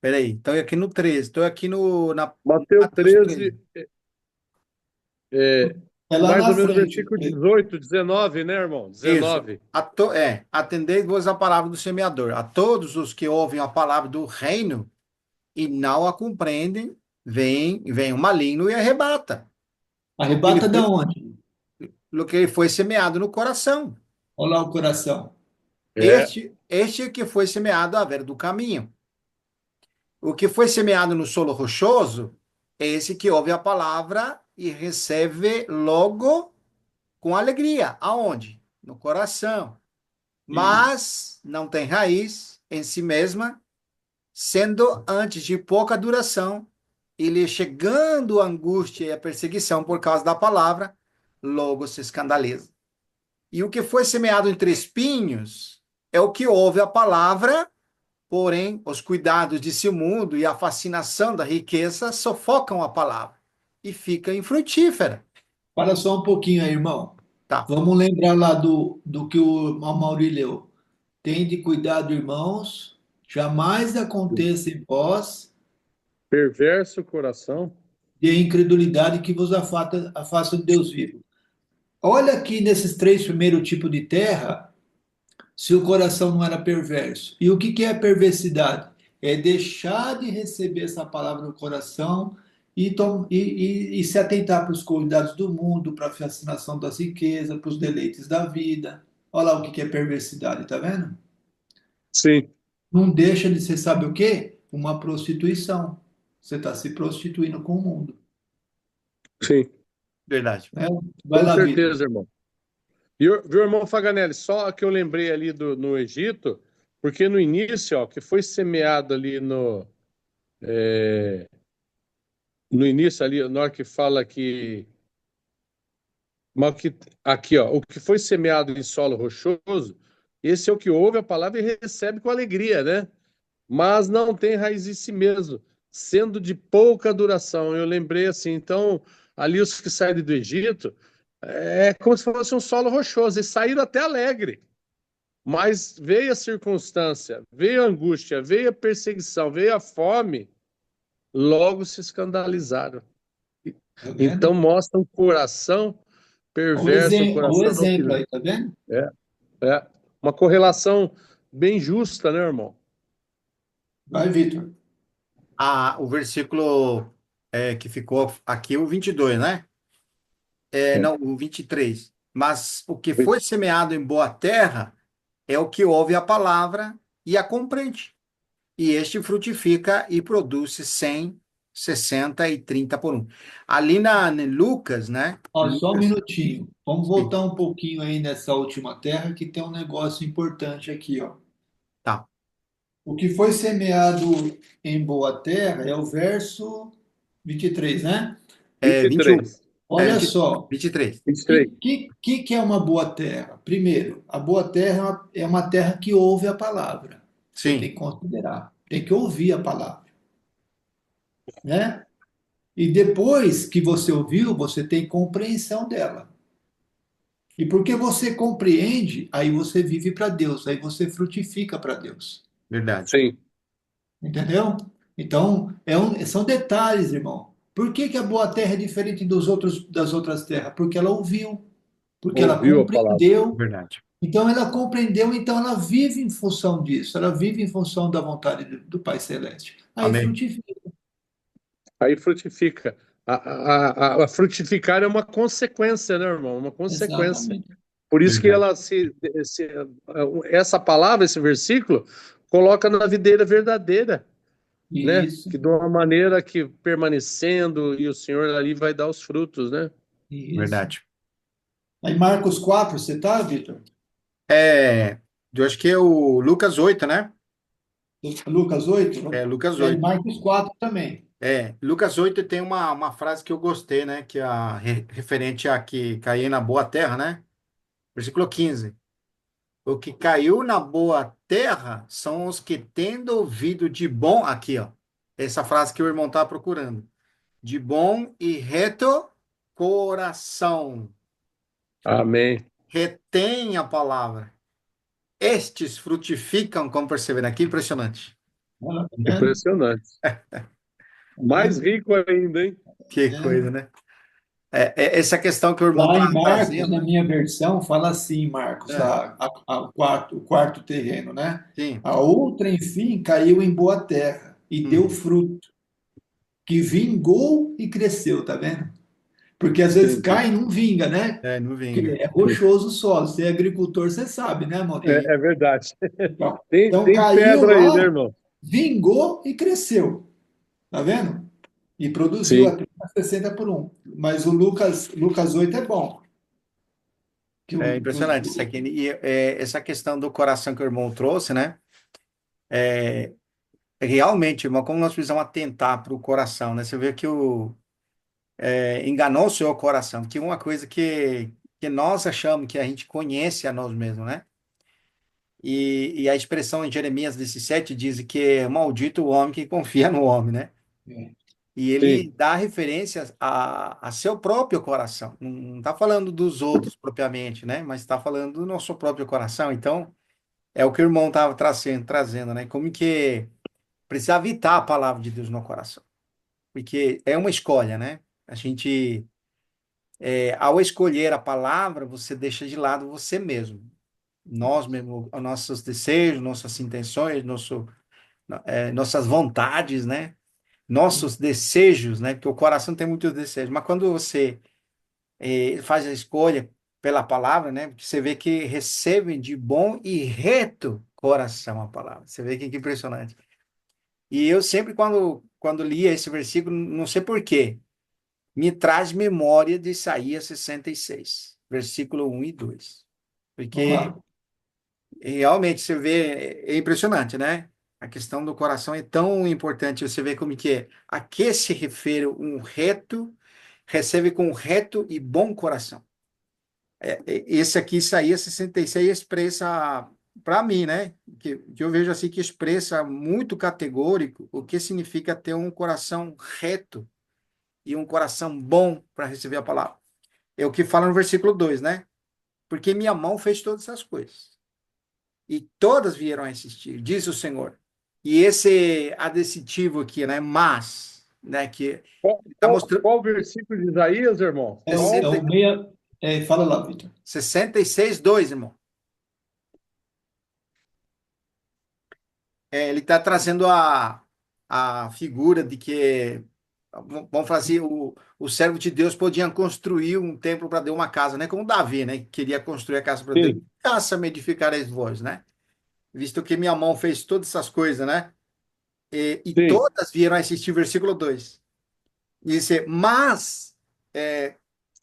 peraí, estou aqui no 13. Estou aqui no Mateus Mateus 13, 13. é, É lá mais na ou menos frente. versículo 18, 19, né, irmão? Isso. 19. Atendei-vos à palavra do semeador. A todos os que ouvem a palavra do reino e não a compreendem, vem o maligno e arrebata Arrebata da onde? o que ele foi semeado no coração. Olha lá o coração. É, Este é que foi semeado à vera do caminho. O que foi semeado no solo rochoso é esse que ouve a palavra e recebe logo com alegria. Aonde? No coração. Isso. Mas não tem raiz em si mesma, sendo antes de pouca duração, ele chegando a angústia e a perseguição por causa da palavra, logo se escandaliza. E o que foi semeado entre espinhos é o que ouve a palavra. Porém, os cuidados desse mundo e a fascinação da riqueza sufocam a palavra e fica infrutífera. Para só um pouquinho aí, irmão. Tá. Vamos lembrar lá do que o Mauri leu. Tende cuidado, irmãos, jamais aconteça em vós perverso coração. de incredulidade que vos afasta de Deus vivo. Olha aqui nesses três primeiros tipos de terra, se o coração não era perverso. E o que é perversidade? É deixar de receber essa palavra no coração e se atentar para os cuidados do mundo, para a fascinação das riquezas, para os deleites da vida. Olha lá o que é perversidade, tá vendo? Sim, Não deixa de ser, sabe o quê? Uma prostituição. Você está se prostituindo com o mundo, sim, Verdade. né? Vai com lá, Vitor. certeza, irmão. E, viu, irmão Faganelli, só que eu lembrei ali no Egito, porque no início, ó, que foi semeado ali no início ali, na hora que fala que, aqui, ó, o que foi semeado em solo rochoso, esse é o que ouve a palavra e recebe com alegria, né? Mas não tem raiz em si mesmo, sendo de pouca duração. Eu lembrei assim, então, ali os que saíram do Egito, é como se fosse um solo rochoso, e saíram até alegre. Mas veio a circunstância, veio a angústia, veio a perseguição, veio a fome, logo se escandalizaram. Tá Então vendo? mostra um coração perverso, um Olha o coração que exemplo aí, tá vendo? é, é uma correlação bem justa, né, irmão? Vai, Vitor. O versículo que ficou aqui, o 22, né? É. Não, o 23. Mas o que foi semeado em boa terra é o que ouve a palavra e a compreende. E este frutifica e produz 100, 60 e 30 por um. Ali em Lucas, né? Ó, só um Lucas, minutinho. Vamos sim, voltar um pouquinho aí nessa última terra que tem um negócio importante aqui, ó. tá. O que foi semeado em boa terra é o verso 23, né? É 21. 23. É Olha 20, só, 23. 23. que é uma boa terra? Primeiro, a boa terra é uma terra que ouve a palavra. Você tem Sim, que considerar, tem que ouvir a palavra, né? E depois que você ouviu, você tem compreensão dela. E porque você compreende, aí você vive para Deus, aí você frutifica para Deus. verdade. Sim. Entendeu? Então, são detalhes, irmão. Por que que a boa terra é diferente das outras terras? Porque ela ouviu, porque ela Ouviu a palavra. compreendeu. Verdade. Então, ela compreendeu, então ela vive em função disso, ela vive em função da vontade do Pai Celeste. Aí Amém. frutifica. Aí frutifica. A frutificar é uma consequência, né, irmão? Uma consequência. Exatamente. Por isso que Verdade. ela essa palavra, esse versículo, coloca na videira verdadeira, né? Isso, Que de uma maneira que permanecendo e o Senhor ali vai dar os frutos, né? isso. Verdade. Aí Marcos 4, você tá, Vitor? É, eu acho que é o Lucas 8, né? Lucas 8? É, Lucas É 8. Marcos 4 também. É, Lucas 8 tem uma frase que eu gostei, né? Que é referente a que cair na boa terra, né? Versículo 15. O que caiu na boa terra são os que, tendo ouvido de bom, aqui, ó, essa frase que o irmão está procurando, de bom e reto coração, Amém. retém a palavra. Estes frutificam, como perceberam aqui, impressionante. Olha, tá vendo? Impressionante. Tá Mais vendo? rico ainda, hein? Que É. coisa, né? Essa questão que o irmão Lá está em Marcos, trazendo, na né? minha versão, fala assim, Marcos, É, o quarto terreno, né? sim. A outra, enfim, caiu em boa terra e deu Uhum. fruto, que vingou e cresceu, tá vendo? Porque às vezes Entendi. cai e não vinga, né? É, não Porque vinga. é rochoso o solo. Você é agricultor, você sabe, né, Maurício? É verdade. Então, então Tem caiu pedra aí, né, lá, irmão? vingou e cresceu, tá vendo? E produziu Sim. a 60 por um. Mas o Lucas 8 é bom. Que É o, que os, impressionante isso aqui. E essa questão do coração que o irmão trouxe, né? Realmente, irmão, como nós precisamos atentar para o coração, né? Você vê que enganou o seu coração, que uma coisa que nós achamos que a gente conhece a nós mesmos, né? E a expressão em Jeremias 17 diz que é maldito o homem que confia no homem, né? E ele Sim. dá referência a seu próprio coração. Não está falando dos outros propriamente, né? Mas está falando do nosso próprio coração. Então, é o que o irmão estava trazendo, né? Como que precisa habitar a palavra de Deus no coração. Porque é uma escolha, né? A gente, ao escolher a palavra, você deixa de lado você mesmo. Nós mesmo, os nossos desejos, nossas intenções, nossas vontades, né? Nossos desejos, né? Porque o coração tem muitos desejos. Mas quando você faz a escolha pela palavra, né? Você vê que recebem de bom e reto coração a palavra. Você vê que impressionante. E eu sempre, quando lia esse versículo, não sei por quê, me traz memória de Isaías 66, versículo 1 e 2. vamos Porque lá. realmente você vê, é impressionante, né? A questão do coração é tão importante. Você vê como que é. A que se refere um reto, recebe com reto e bom coração. Esse aqui, Isaías 66, expressa, para mim, né? Que eu vejo assim, que expressa muito categórico o que significa ter um coração reto e um coração bom para receber a palavra. É o que fala no versículo 2, né? Porque minha mão fez todas essas coisas. E todas vieram a existir, diz o Senhor. E esse adjetivo aqui, né? Mas, né? Que está mostrando Qual versículo de Isaías, irmão? É o 60, meia. Fala lá, Vitor. 66, 2, irmão. Ele está trazendo a figura de que, vamos fazer, o servo de Deus podia construir um templo para Deus, uma casa, né? Como Davi, né? Que queria construir a casa para Deus. Sim, Caça-me edificareis vós, né? Visto que minha mão fez todas essas coisas, né? E sim. todas vieram a assistir, versículo 2. Diz, mas,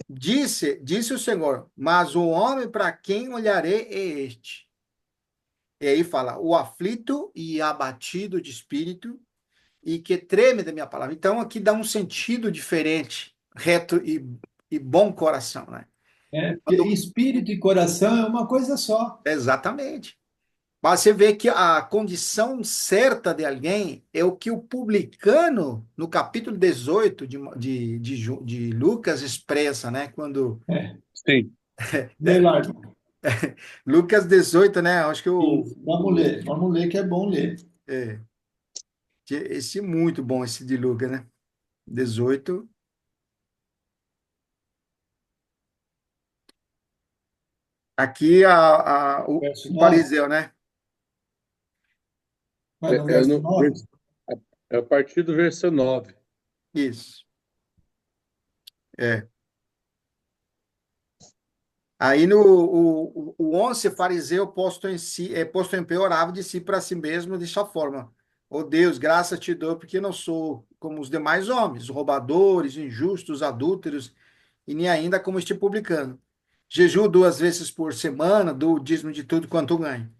disse o Senhor, mas o homem para quem olharei é este. E aí fala, o aflito e abatido de espírito, e que treme da minha palavra. Então, aqui dá um sentido diferente, reto e bom coração, né? É, porque Quando- espírito e coração é uma coisa só. exatamente. Mas você vê que a condição certa de alguém é o que o publicano, no capítulo 18 de Lucas, expressa, né? Quando. É, Sim. lê lá, Lucas 18, né? Acho que isso. Vamos ler que é bom ler. é, esse é muito bom, esse de Lucas, né? 18. Aqui Verso o 9. fariseu, né? Vai no É, verso 9. é a partir do verso 9. Isso. É. Aí no o 11 fariseu posto em si, posto em pé, orava de si para si mesmo desta forma: ó Deus, graças te dou, porque não sou como os demais homens, roubadores, injustos, adúlteros, e nem ainda como este publicano. Jejuo 2 vezes por semana, dou o dízimo de tudo quanto ganho.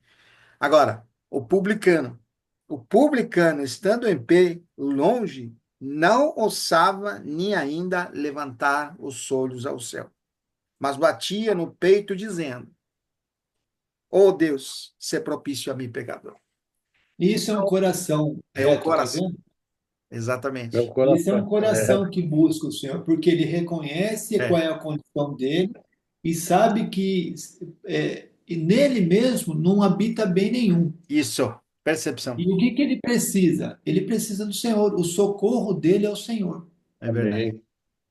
Agora, o publicano, estando em pé, longe, não ousava nem ainda levantar os olhos ao céu, mas batia no peito, dizendo: oh Deus, se propício a mim, pecador. Isso é um coração É um reto, tá coração. vendo? É o Exatamente. Esse é um coração. coração que busca o Senhor, porque ele reconhece qual É. é a condição dele e sabe que e nele mesmo não habita bem nenhum. Isso. Percepção. E o que que ele precisa? Ele precisa do Senhor. O socorro dele é o Senhor. É verdade. Amém.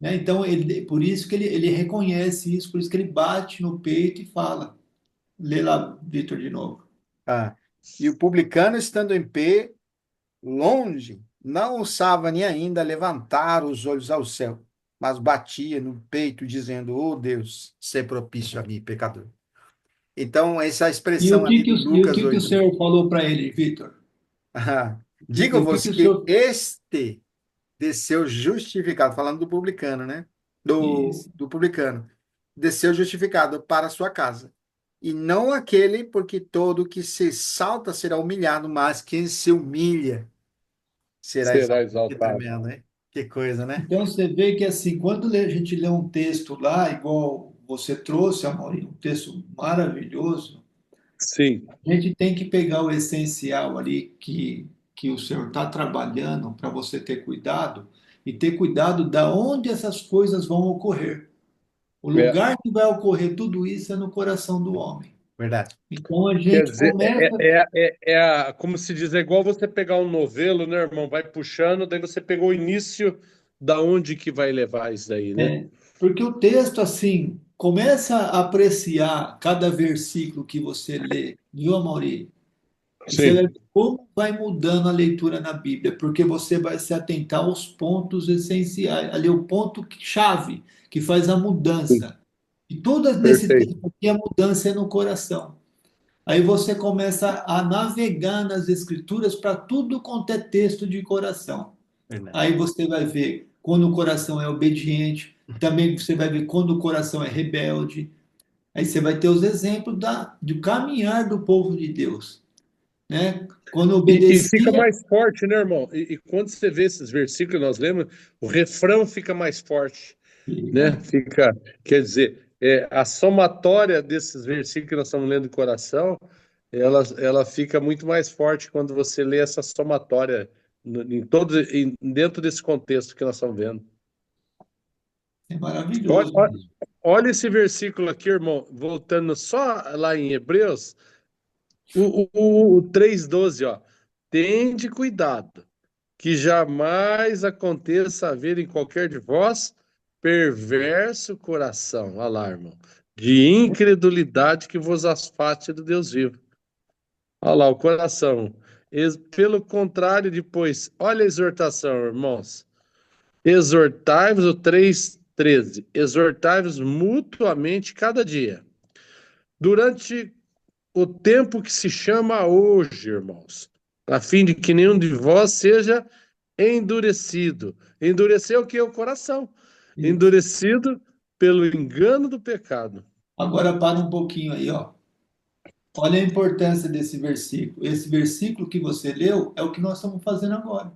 Né? Então, por isso que ele reconhece isso, por isso que ele bate no peito e fala. Lê lá, Vitor, de novo. Ah. E o publicano, estando em pé, longe, não ousava nem ainda levantar os olhos ao céu, mas batia no peito, dizendo: oh Deus, se propício a mim, pecador. Então, essa expressão ali de E o Lucas que que o 8. Senhor falou para ele, Vitor? Ah, E o que digo-vos que o que Senhor... este desceu justificado, falando do publicano, né? Do, Isso. do publicano, desceu justificado para a sua casa. E não aquele, porque todo que se exalta será humilhado, mas quem se humilha será Será exaltado. Que exaltado. tremendo, né? Que coisa, né? Então, você vê que, assim, quando a gente lê um texto lá, igual você trouxe, Amaury, um texto maravilhoso, Sim. a gente tem que pegar o essencial ali que o Senhor está trabalhando para você ter cuidado e ter cuidado da onde essas coisas vão ocorrer. O É, lugar que vai ocorrer tudo isso é no coração do homem. Verdade. Então a quer gente dizer, começa, como se diz, é igual você pegar um novelo, né, irmão? Vai puxando, daí você pegou o início da onde que vai levar isso daí, né? porque o texto assim começa a apreciar cada versículo que você lê, viu, Amaury? E você vai Sim, ver como vai mudando a leitura na Bíblia, porque você vai se atentar aos pontos essenciais, ali o ponto chave que faz a sim, mudança. E toda nesse perfeito. texto aqui a mudança é no coração. Aí você começa a navegar nas escrituras para tudo quanto é texto de coração. Verdade. Aí você vai ver quando o coração é obediente, também você vai ver quando o coração é rebelde. Aí você vai ter os exemplos do caminhar do povo de Deus, né? Quando E fica obedecia, mais forte, né, irmão? E quando você vê esses versículos, nós lemos, o refrão fica mais forte, né? Fica, quer dizer, a somatória desses versículos que nós estamos lendo de coração, ela fica muito mais forte quando você lê essa somatória dentro desse contexto que nós estamos vendo. é Olha, maravilhoso. olha, olha esse versículo aqui, irmão, voltando só lá em Hebreus, o 3:12, ó. Tende cuidado, que jamais aconteça haver em qualquer de vós perverso coração, olha lá, irmão, de incredulidade que vos afaste do Deus vivo. Olha lá, o coração. Pelo contrário, depois, olha a exortação, irmãos. Exortai-vos, o 3:13. Exortai-vos mutuamente cada dia, durante o tempo que se chama hoje, irmãos, a fim de que nenhum de vós seja endurecido. Endurecer o que? O coração. Isso. Endurecido pelo engano do pecado. Agora para um pouquinho aí, ó. Olha a importância desse versículo. Esse versículo que você leu é o que nós estamos fazendo agora.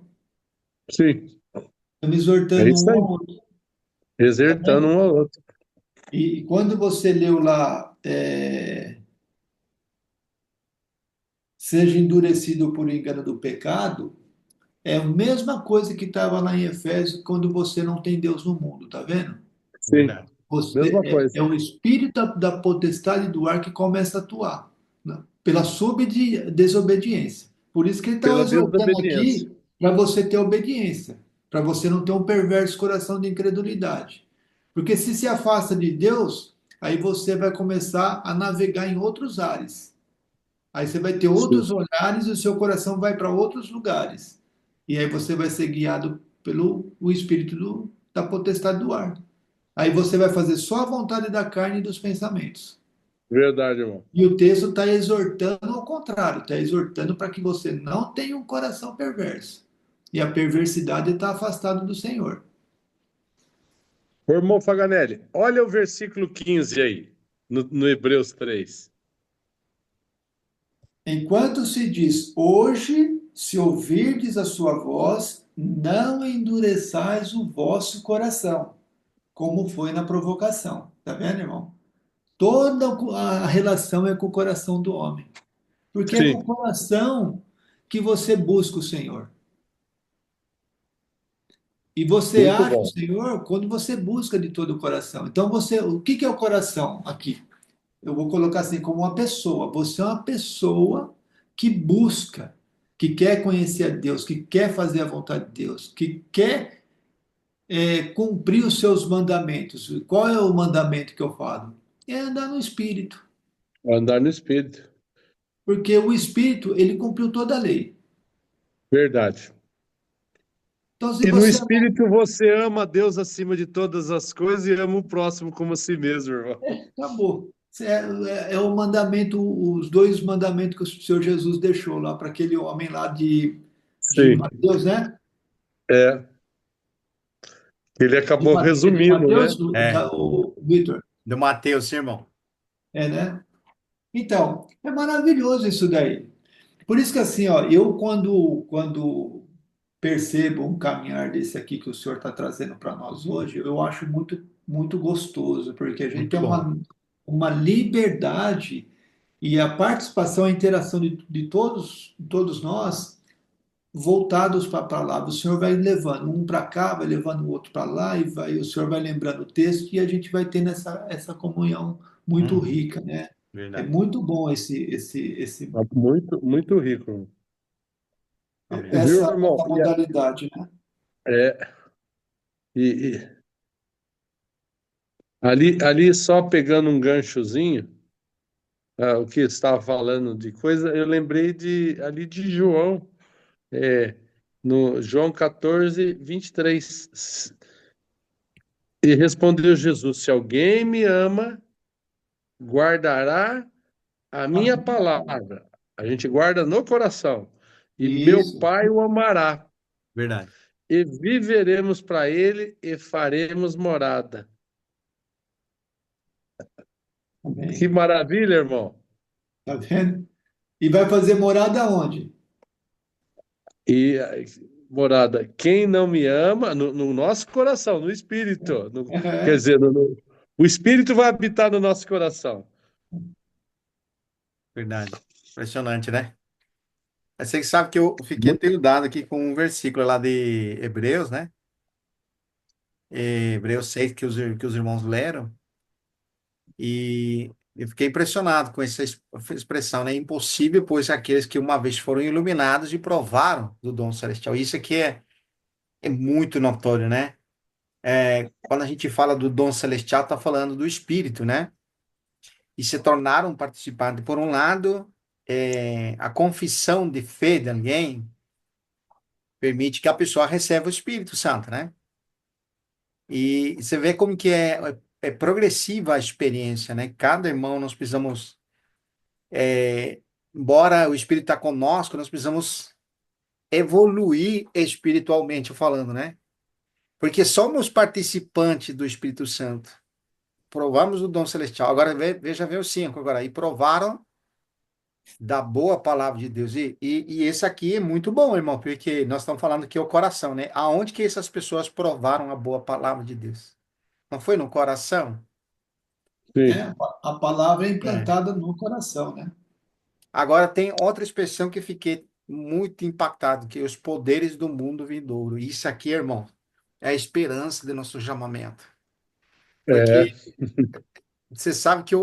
Sim, Estamos é exortando isso um aí. ao outro, tá Exertando vendo? um ao outro. E quando você leu lá, seja endurecido por engano do pecado, é a mesma coisa que estava lá em Efésios quando você não tem Deus no mundo, tá vendo? Sim, Verdade. Você mesma coisa. é o espírito da potestade do ar que começa a atuar, né? Pela desobediência. Por isso que ele está Pela exortando desobediência. aqui para você ter obediência, para você não ter um perverso coração de incredulidade. Porque se afasta de Deus, aí você vai começar a navegar em outros ares. Aí você vai ter Sim, outros olhares e o seu coração vai para outros lugares. E aí você vai ser guiado pelo o espírito da potestade do ar. Aí você vai fazer só a vontade da carne e dos pensamentos. verdade, irmão. E o texto está exortando ao contrário, está exortando para que você não tenha um coração perverso. E a perversidade está afastada do Senhor. Ô, irmão Faganelli, olha o versículo 15 aí, no Hebreus 3. Enquanto se diz, hoje, se ouvirdes a sua voz, não endureçais o vosso coração, como foi na provocação. Tá vendo, irmão? Toda a relação é com o coração do homem. Porque é com o Sim, coração que você busca o Senhor. E você muito acha o bom. Senhor quando você busca de todo o coração. Então, o que é o coração aqui? Eu vou colocar assim como uma pessoa. Você é uma pessoa que busca, que quer conhecer a Deus, que quer fazer a vontade de Deus, que quer cumprir os seus mandamentos. Qual é o mandamento que eu falo? É andar no Espírito. Andar no Espírito. Porque o Espírito, ele cumpriu toda a lei. Verdade. Então, se E no você Espírito você ama a Deus acima de todas as coisas e ama o próximo como a si mesmo, irmão. acabou. É o mandamento, os dois mandamentos que o Senhor Jesus deixou lá para aquele homem lá de Sim, Mateus, né? é. Ele De, acabou De resumindo, né? Mateus, É, o Vitor. do Mateus, sim, irmão. É, né? Então, é maravilhoso isso daí. Por isso que assim, ó, eu quando percebo um caminhar desse aqui que o senhor está trazendo para nós hoje, eu acho muito gostoso, porque a gente Muito tem bom. uma liberdade e a participação, a interação de todos nós voltados para a palavra. O senhor vai levando um para cá, vai levando o outro para lá, o senhor vai lembrando o texto e a gente vai tendo essa comunhão muito Uhum, rica, né? É verdade. muito bom Muito, muito rico, irmão. Amém. Viu, irmão? essa modalidade, né? É, e ali só pegando um ganchozinho, o que estava falando de coisa, eu lembrei ali de João, é, no João 14, 23. E respondeu Jesus: Se alguém me ama, guardará a minha Amém. palavra. A gente guarda no coração. E meu Isso. Pai o amará. Verdade. E viveremos para ele e faremos morada. Que Amém. maravilha, irmão. Tá vendo? E vai fazer morada onde? E morada, quem não me ama, no nosso coração, no espírito. Quer É, dizer, o espírito vai habitar no nosso coração. Verdade. Impressionante, né? Você que sabe que eu fiquei aterrorizado aqui com um versículo lá de Hebreus, né? Hebreus 6 que os irmãos leram. E eu fiquei impressionado com essa expressão, né? Impossível, pois aqueles que uma vez foram iluminados e provaram do dom celestial. Isso aqui é muito notório, né? Quando a gente fala do dom celestial, está falando do Espírito, né? E se tornaram participantes. Por um lado, a confissão de fé de alguém permite que a pessoa receba o Espírito Santo, né? E você vê como que é progressiva a experiência, né? Cada irmão nós precisamos, embora o Espírito está conosco, nós precisamos evoluir espiritualmente falando, né? Porque somos participantes do Espírito Santo. Provamos o dom celestial. Agora veja, vê os cinco agora. E provaram da boa palavra de Deus. E esse aqui é muito bom, irmão, porque nós estamos falando que é o coração, né? Aonde que essas pessoas provaram a boa palavra de Deus? Não foi no coração? É, Sim. a palavra é É. implantada no coração, né? Agora tem outra expressão que fiquei muito impactado, que é os poderes do mundo vindouro. Isso aqui, irmão, é a esperança do nosso chamamento. É, Porque você sabe que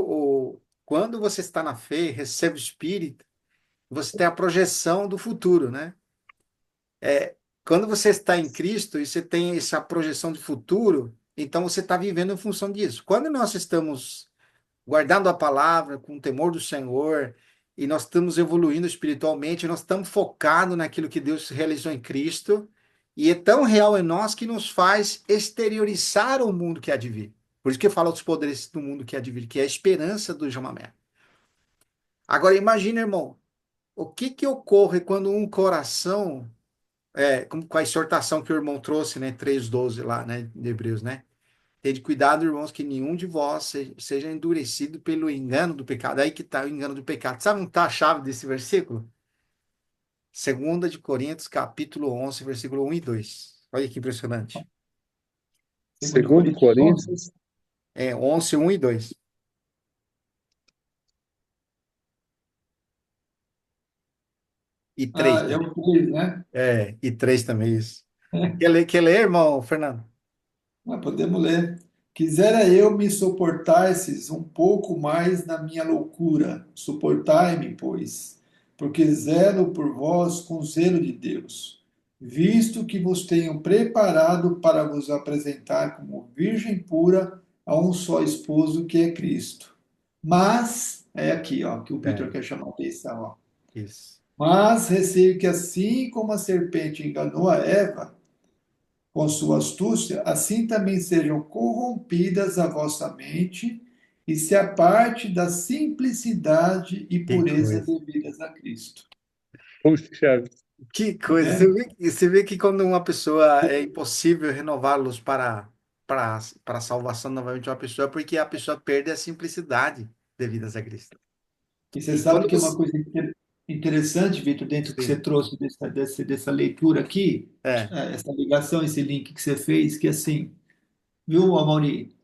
quando você está na fé, recebe o Espírito, você tem a projeção do futuro, né? Quando você está em Cristo e você tem essa projeção de futuro, então você está vivendo em função disso. Quando nós estamos guardando a palavra com o temor do Senhor e nós estamos evoluindo espiritualmente, nós estamos focados naquilo que Deus realizou em Cristo e é tão real em nós que nos faz exteriorizar o mundo que há de vir. Por isso que fala dos poderes do mundo que há de vir, que é a esperança do chamamento. Agora imagina, irmão, o que que ocorre quando um coração com a exortação que o irmão trouxe, né, 3:12 lá, né, de Hebreus, né? Tede cuidado, irmãos, que nenhum de vós seja endurecido pelo engano do pecado. Aí que está o engano do pecado. Sabe onde está a chave desse versículo? Segunda de Coríntios, capítulo 11, versículo 1 e 2. Olha que impressionante. Segundo segundo Coríntios 11. Coríntios, 11, 1 e 2. E 3 Ah, é também. o 3, né? E 3 também, isso. Quer ler, irmão, Fernando? Podemos ler. Quisera eu me suportasses um pouco mais na minha loucura. Suportai-me, pois, porque zelo por vós com zelo de Deus, visto que vos tenho preparado para vos apresentar como virgem pura a um só esposo que é Cristo. Mas, é aqui, ó, que o Vitor É, quer chamar a atenção, ó. isso. Mas receio que assim como a serpente enganou a Eva, com sua astúcia, assim também sejam corrompidas a vossa mente e se aparte da simplicidade e Que pureza coisa. devidas a Cristo. puxa, Que coisa. Você Né? vê, você vê que quando uma pessoa é impossível renová-los para a salvação novamente de uma pessoa, porque a pessoa perde a simplicidade devidas a Cristo. E você E sabe quando que é uma você. coisa interessante, Vitor, dentro que você Sim, trouxe dessa leitura aqui, é, essa ligação, esse link que você fez, que assim, viu, Amaury?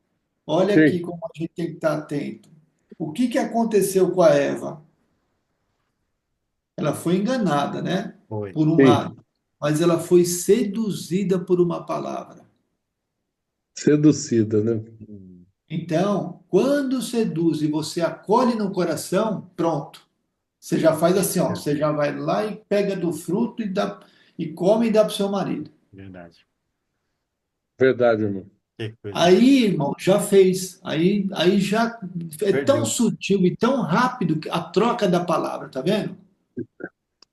Olha sim, aqui como a gente tem que estar atento. O que que aconteceu com a Eva? Ela foi enganada, né? foi. Por um sim, lado, mas ela foi seduzida por uma palavra. seducida, né? Hum, Então, quando seduz e você acolhe no coração, pronto. Você já faz assim, ó, é você já vai lá e pega do fruto e come e dá para o seu marido. verdade. Verdade, irmão. Que coisa. Aí, irmão, já fez. Aí já é tão Perdeu. sutil e tão rápido a troca da palavra, tá vendo?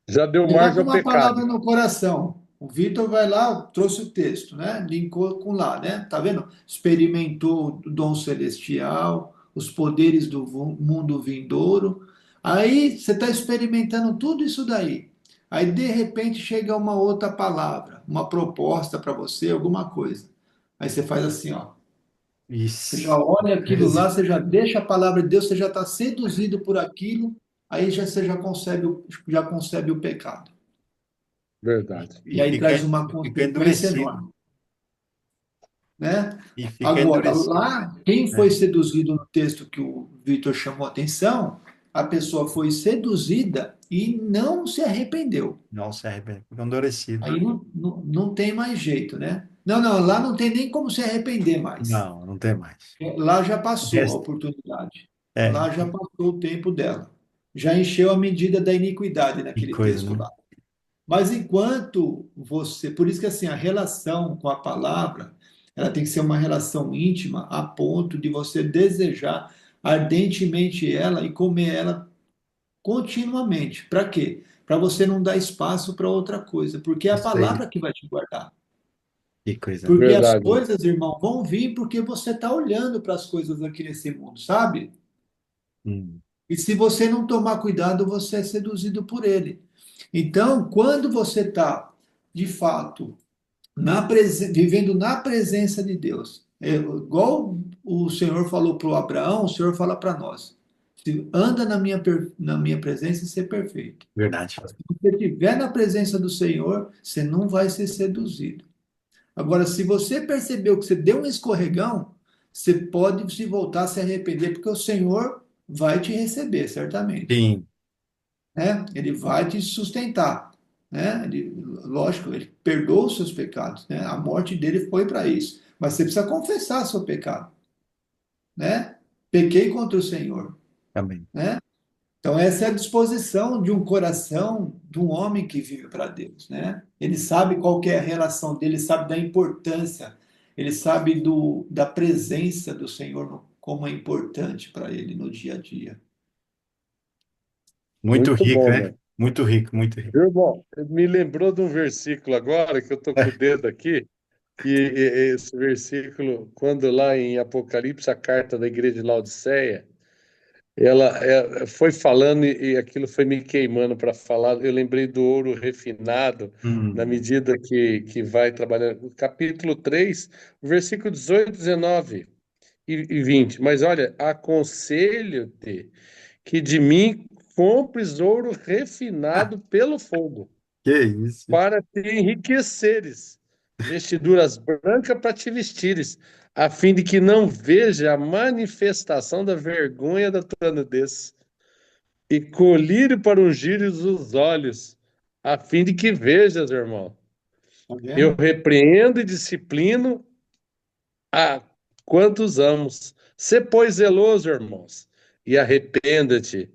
Já deu margem Coloca ao uma palavra pecado. no coração. O Vitor vai lá, trouxe o texto, né? Linkou com lá, né? Tá vendo? Experimentou o dom celestial, os poderes do mundo vindouro. Aí você está experimentando tudo isso daí. Aí de repente chega uma outra palavra, uma proposta para você, alguma coisa. Aí você faz assim, ó. Você já Isso. olha aquilo lá, você já deixa a palavra de Deus, você já está seduzido por aquilo, aí você já concebe o pecado. Verdade. E E aí fica, traz uma e fica consequência endurecido. enorme, né? E fica Agora, endurecido. lá, quem foi É, seduzido no texto que o Vitor chamou a atenção, a pessoa foi seduzida e não se arrependeu. não se arrepende. Fica endurecido. Aí não tem mais jeito, né? Não, não, lá não tem nem como se arrepender mais. Não, não tem mais. Lá já passou a Resta- oportunidade. É, Lá já passou o tempo dela. Já encheu a medida da iniquidade que naquele coisa, texto né? lá. Mas enquanto você, por isso que assim, a relação com a palavra, ela tem que ser uma relação íntima a ponto de você desejar ardentemente ela e comer ela continuamente. Para quê? Para você não dar espaço para outra coisa, porque é a Isso aí. palavra que vai te guardar. Que coisa, né? Porque as Verdade. coisas, irmão, vão vir porque você está olhando para as coisas aqui nesse mundo, sabe? Hum, E se você não tomar cuidado, você é seduzido por ele. Então, quando você está, de fato, vivendo na presença de Deus, igual o Senhor falou para o Abraão, o Senhor fala para nós. Se anda na minha presença e ser perfeito. Verdade. Se você estiver na presença do Senhor, você não vai ser seduzido. Agora, se você percebeu que você deu um escorregão, você pode se voltar a se arrepender, porque o Senhor vai te receber, certamente. Sim, Né? Ele vai te sustentar. Né? Lógico, ele perdoa os seus pecados. Né? A morte dele foi para isso. Mas você precisa confessar seu pecado. Né? Pequei contra o Senhor. também. Né? Então, essa é a disposição de um coração de um homem que vive para Deus, né? Ele sabe qual que é a relação dele, ele sabe da importância, ele sabe da presença do Senhor, como é importante para ele no dia a dia. Muito Muito rico, bom, né? né? Muito rico, muito rico. Meu irmão, me lembrou de um versículo agora, que eu estou com o dedo aqui, que esse versículo, quando lá em Apocalipse, a carta da igreja de Laodiceia, ela foi falando e aquilo foi me queimando para falar. Eu lembrei do ouro refinado, na Hum. medida que vai trabalhando. O capítulo 3, o versículo 18, 19 e 20. Mas olha, aconselho-te que de mim compres ouro Ah, refinado pelo fogo, que isso. para te enriqueceres, vestiduras brancas para te vestires, a fim de que não veja a manifestação da vergonha da tua nudez, e colírio para ungires os olhos, a fim de que vejas, irmão. Tá Eu vendo? repreendo e disciplino a quantos amos. Sê, pois, zeloso, irmãos, e arrependa-te.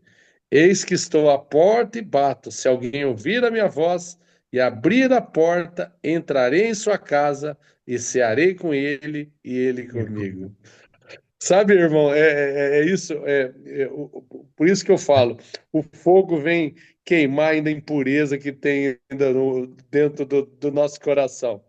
Eis que estou à porta e bato. Se alguém ouvir a minha voz e abrir a porta, entrarei em sua casa e cearei com ele e ele comigo. Sabe, irmão, é isso. Por isso que eu falo, o fogo vem queimar ainda a impureza que tem ainda dentro do nosso coração.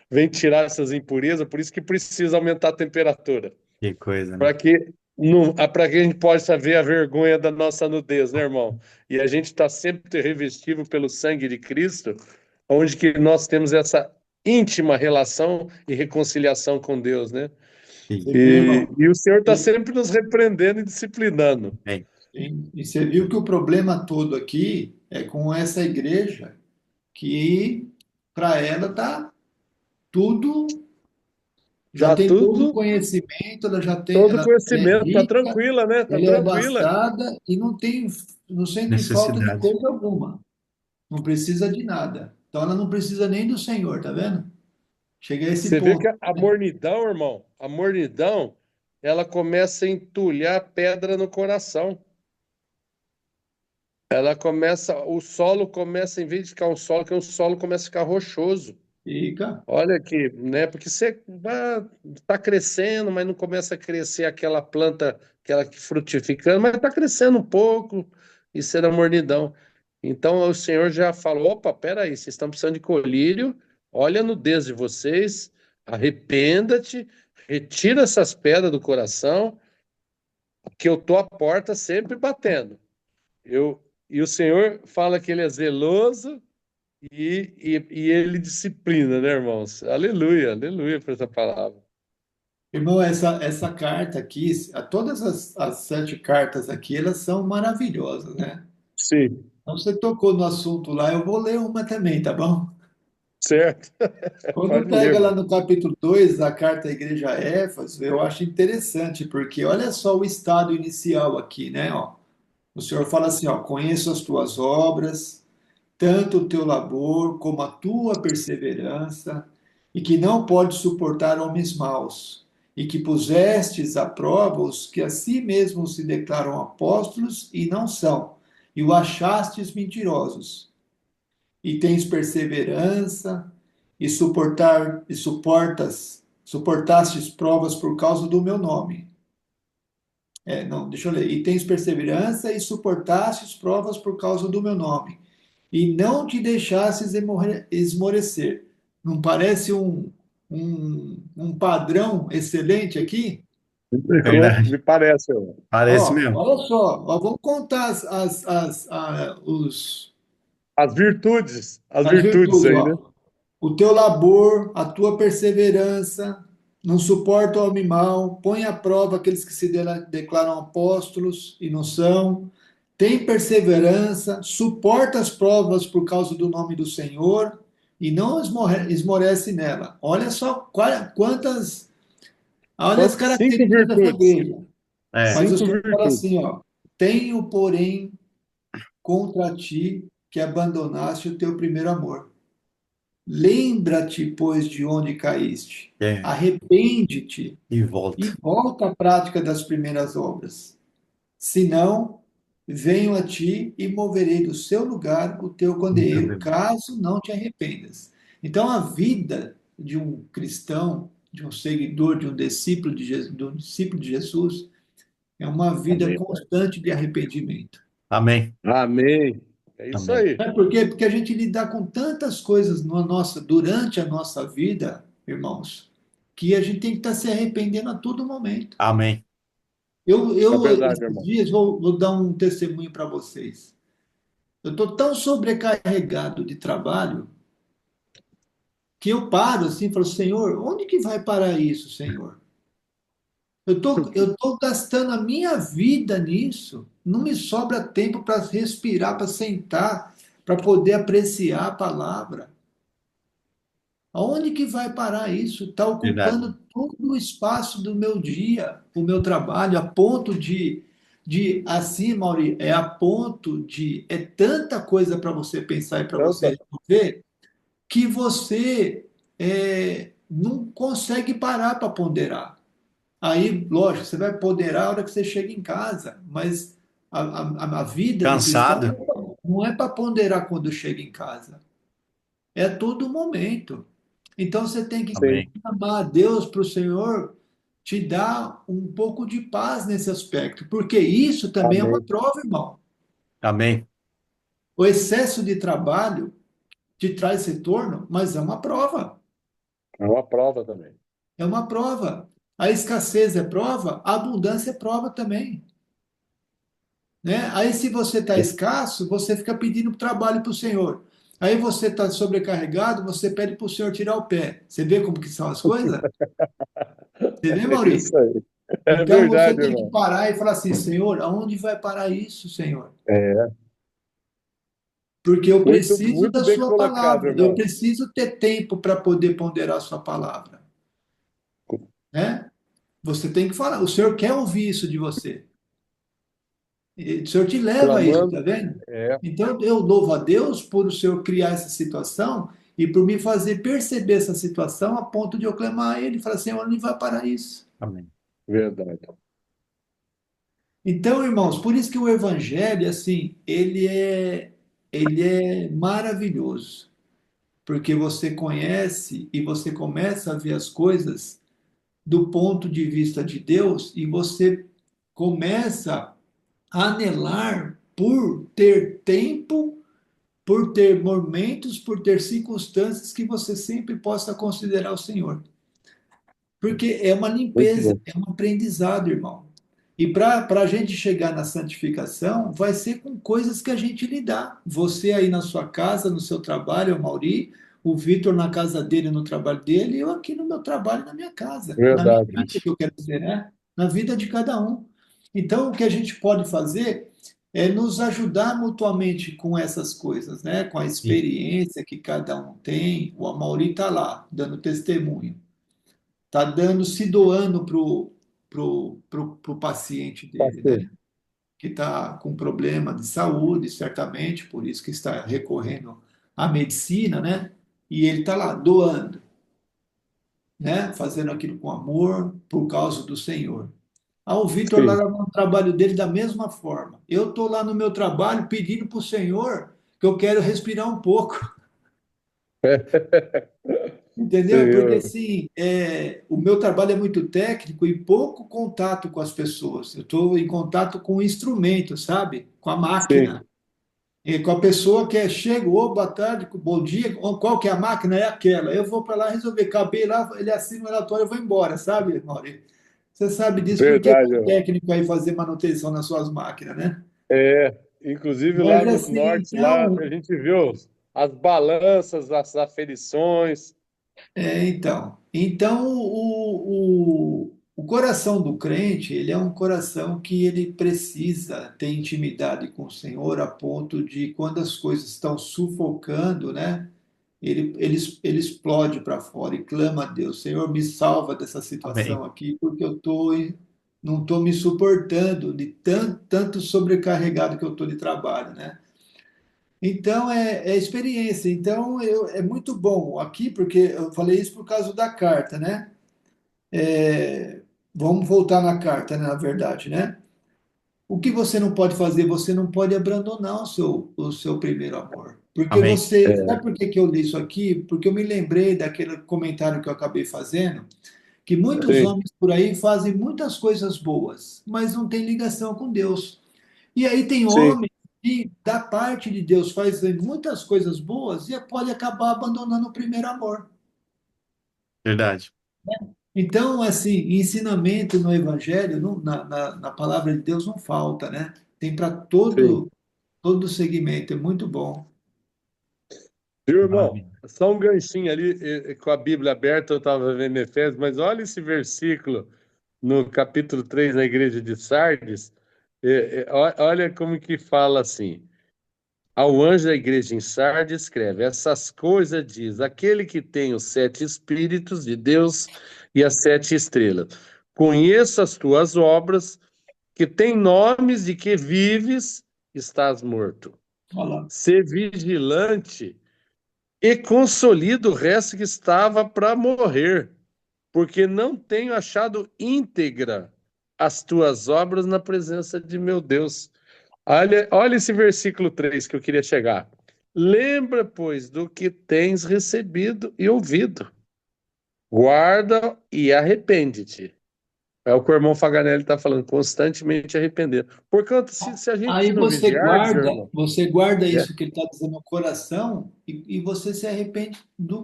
Vem tirar essas impurezas, por isso que precisa aumentar a temperatura Que coisa, né? para que não, para que a gente possa ver a vergonha da nossa nudez, né, irmão? E a gente está sempre revestido pelo sangue de Cristo, onde que nós temos essa íntima relação e reconciliação com Deus, né? Sim. Você viu, irmão? E o Senhor está E, sempre nos repreendendo e disciplinando. Bem, e você viu que o problema todo aqui é com essa igreja, que para ela tá tudo, já Dá tem todo o tudo, conhecimento, todo ela é conhecimento, tá rica, tranquila, né? Tá ela é tranquila. abastada e não sente falta de necessidade. coisa alguma. Não precisa de nada. Então ela não precisa nem do Senhor, tá vendo? Chega a esse Você vê que ponto. a mornidão, irmão, a mornidão, ela começa a entulhar pedra no coração. Ela começa, o solo começa, em vez de ficar um solo, que o solo começa a ficar rochoso. Fica. Olha aqui, né? Porque você está crescendo, mas não começa a crescer aquela planta, aquela que frutificando, mas está crescendo um pouco, isso era mornidão. Então o Senhor já falou: opa, peraí, vocês estão precisando de colírio, olha a nudez de vocês, arrependa-te, retira essas pedras do coração, que eu tô à porta sempre batendo. E o Senhor fala que ele é zeloso e ele disciplina, né, irmãos? Aleluia, aleluia por essa palavra. Irmão, essa carta aqui, todas as 7 cartas aqui, elas são maravilhosas, né? Sim, Então você tocou no assunto lá, eu vou ler uma também, tá bom? certo. Quando Pode ler, pega lá irmão. no capítulo 2 da carta à igreja a Éfeso, eu acho interessante, porque olha só o estado inicial aqui, né? Ó, o Senhor fala assim, ó, conheço as tuas obras, tanto o teu labor como a tua perseverança, e que não pode suportar homens maus, e que pusestes à prova os que a si mesmos se declaram apóstolos e não são, e o achastes mentirosos, e tens perseverança, e suportastes provas por causa do meu nome. Não, deixa eu ler. E tens perseverança e suportastes provas por causa do meu nome e não te deixasses esmorecer. Não parece um padrão excelente aqui? Me Verdade. parece, irmão. Parece Ó, mesmo. olha só, ó, vamos contar As as virtudes virtudes, aí, né? ó. O teu labor, a tua perseverança, não suporta o homem mau, põe à prova aqueles que se declaram apóstolos e não são, tem perseverança, suporta as provas por causa do nome do Senhor e não esmorece nela. Olha só olha as Cinco características dessa virtudes. igreja. É, Mas o Cinco Senhor fala virtudes. assim, ó, tenho, porém, contra ti que abandonaste o teu primeiro amor. Lembra-te, pois, de onde caíste. é. Arrepende-te E volta. e volta à prática das primeiras obras. Senão, venho a ti e moverei do seu lugar o teu candeeiro, caso não te arrependas. Então, a vida de um cristão, de um seguidor, de um discípulo de Jesus, é uma vida Amém, Pai. constante de arrependimento. Amém. Amém. É isso Amém. aí. Sabe por quê? Porque a gente lida com tantas coisas durante a nossa vida, irmãos, que a gente tem que estar se arrependendo a todo momento. Amém. É verdade, Esses irmão. dias, vou dar um testemunho para vocês. Eu estou tão sobrecarregado de trabalho que eu paro assim e falo, Senhor, onde que vai parar isso, Senhor? Eu tô gastando a minha vida nisso. Não me sobra tempo para respirar, para sentar, para poder apreciar a palavra. Aonde que vai parar isso? Está Verdade. ocupando todo o espaço do meu dia, o meu trabalho, a ponto de assim, Mauri, é a ponto de, é tanta coisa para você pensar e para Tanta. você resolver, que você não consegue parar para ponderar. Aí, lógico, você vai ponderar a hora que você chega em casa, mas a vida do cristão Cansado. não é para ponderar quando chega em casa, é a todo momento. Então você tem que Sim. Amém. clamar a Deus para o Senhor te dar um pouco de paz nesse aspecto, porque isso também é uma Amém. prova, irmão. Amém. O excesso de trabalho te traz retorno, mas é uma prova. É uma prova também. É uma prova. A escassez é prova, a abundância é prova também. Né? Aí, se você está escasso, você fica pedindo trabalho para o Senhor. Aí você está sobrecarregado, você pede para o Senhor tirar o pé. Você vê como que são as coisas? Você vê, É Maurício? isso aí. É Então você verdade, tem que irmão. parar e falar assim, Senhor, aonde vai parar isso, Senhor? É. Porque eu Muito, preciso muito da bem sua colocado, palavra, eu irmão. preciso ter tempo para poder ponderar a sua palavra, né? Você tem que falar, o Senhor quer ouvir isso de você. E o Senhor te leva a isso, Clamando. tá vendo? É. Então eu louvo a Deus por o Senhor criar essa situação e por me fazer perceber essa situação a ponto de eu clamar a Ele e falar, Senhor, onde vai parar isso? Amém. Verdade. Então, irmãos, por isso que o Evangelho, assim, ele é maravilhoso. Porque você conhece e você começa a ver as coisas do ponto de vista de Deus e você começa a anelar por ter tempo, por ter momentos, por ter circunstâncias que você sempre possa considerar o Senhor. Porque é uma Muito limpeza, bom. é um aprendizado, irmão. E para a gente chegar na santificação, vai ser com coisas que a gente lidar. Você aí na sua casa, no seu trabalho, o Mauri, o Vitor na casa dele, no trabalho dele, e eu aqui no meu trabalho, na minha casa, na minha Verdade. vida, que eu quero dizer, né? Na vida de cada um. Então, o que a gente pode fazer é nos ajudar mutuamente com essas coisas, né? Com a E experiência que cada um tem. O Amauri está lá, dando testemunho, está dando, se doando pro paciente dele, né? Passei. Que está com problema de saúde, certamente, por isso que está recorrendo à medicina, né? E ele está lá doando, né? Fazendo aquilo com amor, por causa do Senhor. Ah, o Vitor lá Sim. no trabalho dele da mesma forma. Eu estou lá no meu trabalho pedindo para o Senhor que eu quero respirar um pouco. Entendeu? Porque Senhor. assim, o meu trabalho é muito técnico e pouco contato com as pessoas. Eu estou em contato com o instrumento, sabe? Com a Sim. máquina. E com a pessoa que chegou, boa tarde, bom dia, qual que é a máquina? É aquela. Eu vou para lá resolver, acabei lá, ele assina o relatório, eu vou embora, sabe, Maurício? Você sabe disso porque Verdade, tem um irmão. técnico aí fazer manutenção nas suas máquinas, né? É. Inclusive lá Mas no assim, norte, lá a então, gente viu as balanças, as aferições. Então o coração do crente, ele é um coração que ele precisa ter intimidade com o Senhor a ponto de, quando as coisas estão sufocando, né? Ele explode para fora e clama a Deus, Senhor, me salva dessa situação Amém. aqui, porque não estou me suportando de tanto sobrecarregado que eu estou de trabalho, né? Então, é experiência. Então, é muito bom aqui, porque eu falei isso por causa da carta, né? Vamos voltar na carta, né, na verdade, né? O que você não pode fazer? Você não pode abandonar o seu primeiro amor. Porque Amém. você. É, Sabe por que que eu li isso aqui? Porque eu me lembrei daquele comentário que eu acabei fazendo, que muitos sim, homens por aí fazem muitas coisas boas, mas não têm ligação com Deus. E aí tem sim, homens que, da parte de Deus, fazem muitas coisas boas e pode acabar abandonando o primeiro amor. Verdade. Então, assim, ensinamento no Evangelho, na palavra de Deus, não falta, né? Tem para sim. todo segmento, é muito bom. Viu, irmão? Maravilha. Só um ganchinho ali, com a Bíblia aberta, eu estava vendo Efésios, mas olha esse versículo no capítulo 3 na igreja de Sardes. Olha como que fala assim. Ao anjo da igreja em Sardes escreve: essas coisas diz aquele que tem os 7 Espíritos de Deus e as 7 estrelas. Conheço as tuas obras, que tem nomes de que vives, estás morto. Olha lá. Ser vigilante e consolida o resto que estava para morrer, porque não tenho achado íntegra as tuas obras na presença de meu Deus. Olha esse versículo 3 que eu queria chegar. Lembra, pois, do que tens recebido e ouvido. Guarda e arrepende-te. É o que o irmão Faganelli está falando, constantemente arrepender. Portanto, se a gente Aí não vigiar, diz, irmão, você guarda é isso que ele está dizendo no coração e você se arrepende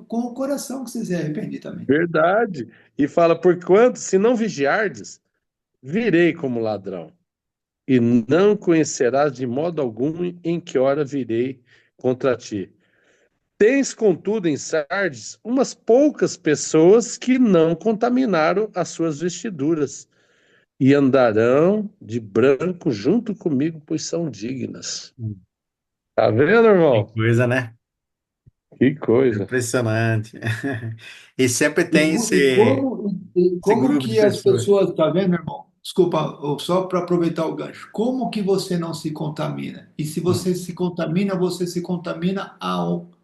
com o coração que você se arrepende também. verdade. E fala, porquanto, se não vigiardes, virei como ladrão, e não conhecerás de modo algum em que hora virei contra ti. Tens, contudo, em Sardes umas poucas pessoas que não contaminaram as suas vestiduras e andarão de branco junto comigo, pois são dignas. Hum. Tá vendo, Que irmão? coisa, né? Que coisa. Impressionante. E sempre tem esse Como grupo de que as pessoas. pessoas, tá vendo, irmão? Desculpa, só para aproveitar o gancho. Como que você não se contamina? E se Hum. você se contamina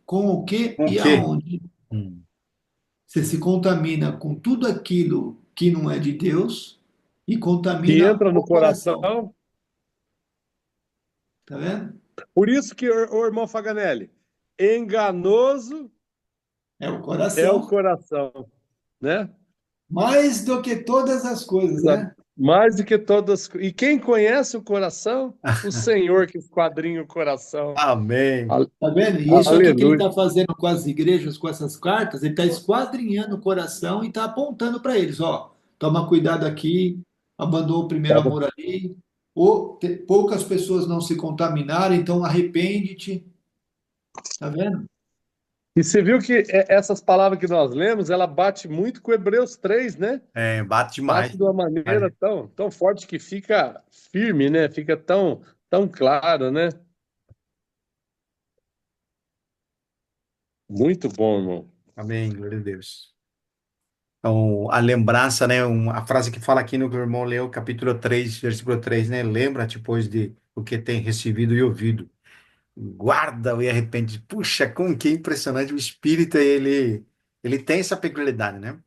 com o quê Com o e quê? aonde? Hum. Você se contamina com tudo aquilo que não é de Deus e Que contamina entra no o coração. coração. Tá vendo? Por isso que, o irmão Faganelli, enganoso É o é o coração. coração, né? Mais do que todas as coisas, né? Mais do que todas. E quem conhece o coração? O Senhor que esquadrinha o coração. Amém. Tá vendo? E isso aqui que ele Aleluia. está fazendo com as igrejas, com essas cartas, ele está esquadrinhando o coração e está apontando para eles, ó, toma cuidado aqui, abandonou o primeiro amor ali, poucas pessoas não se contaminaram, então arrepende-te, tá vendo? E você viu que essas palavras que nós lemos, ela bate muito com Hebreus 3, né? É, bate Bate demais. de uma maneira tão forte que fica firme, né? Fica tão claro, né? Muito bom, irmão. Amém, glória a Deus. Então, a lembrança, né? A frase que fala aqui no que o irmão leu, capítulo 3 versículo 3, né? Lembra-te, pois, de o que tem recebido e ouvido. Guarda e arrepende. Puxa, como que é impressionante. O Espírito, ele tem essa peculiaridade, né?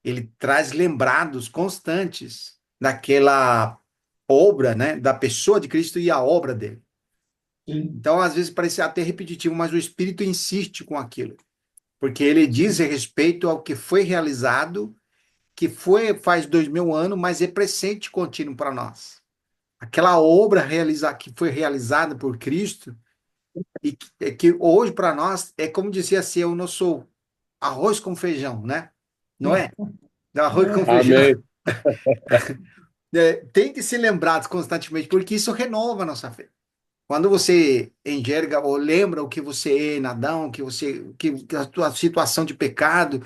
Ele traz lembrados constantes daquela obra, né? Da pessoa de Cristo e a obra dele. Sim, Então, às vezes, parece até repetitivo, mas o Espírito insiste com aquilo. Porque ele diz a sim, respeito ao que foi realizado, que foi faz 2000 anos, mas é presente contínuo para nós. Aquela obra que foi realizada por Cristo e que hoje para nós é como dizia assim, o nosso arroz com feijão, né? Não é? É arroz com feijão. Amém. É, tem que ser lembrado constantemente, porque isso renova a nossa fé. quando você enxerga ou lembra o que você é, Adão, que a tua situação de pecado,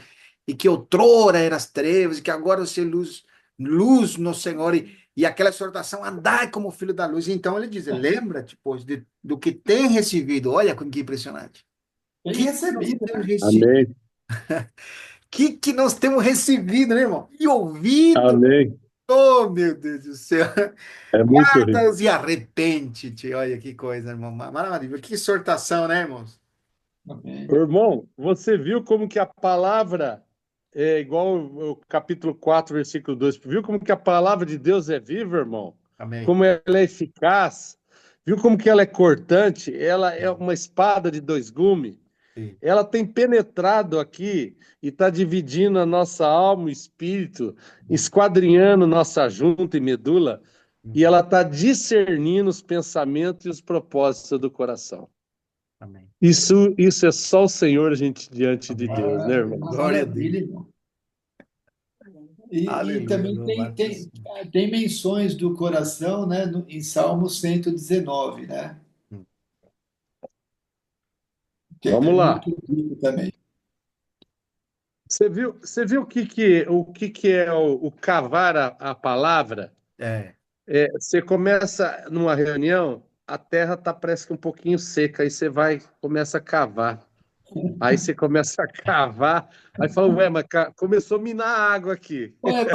e que outrora eras trevas, e que agora você é luz no Senhor, e aquela exortação, andai como filho da luz. Então ele diz, lembra-te, pois, do que tem recebido. Olha que impressionante. Tem Que nós recebido, temos né? recebido? Amém. Que nós temos recebido, né, irmão? E ouvido. Amém. Oh, meu Deus do céu. É muito rico. Guarda-os e arrepende-te. Olha que coisa, irmão. Maravilha. Que exortação, né, irmãos? Amém. Irmão, você viu como que a palavra é igual o capítulo 4, versículo 2? Viu como que a palavra de Deus é viva, irmão? Amém. Como ela é eficaz? Viu como que ela é cortante? Ela é uma espada de dois gumes. Sim. Ela tem penetrado aqui e está dividindo a nossa alma e espírito, esquadrinhando nossa junta e medula, e ela está discernindo os pensamentos e os propósitos do coração. Amém. Isso é só o Senhor, gente, diante de Amém. Deus, Ah, né, é irmão? uma Glória a Deus. maravilha, irmão. E Aleluia. também tem, Louvado tem, seja. tem menções do coração, né, em Salmo 119, né? Hum. Que é Vamos lá. muito rico também. Você viu o que é o cavar a palavra? É. Você começa numa reunião, a terra tá parece que um pouquinho seca, aí você vai, começa a cavar. Aí você começa a cavar, aí fala, ué, mas começou a minar a água aqui. Ué,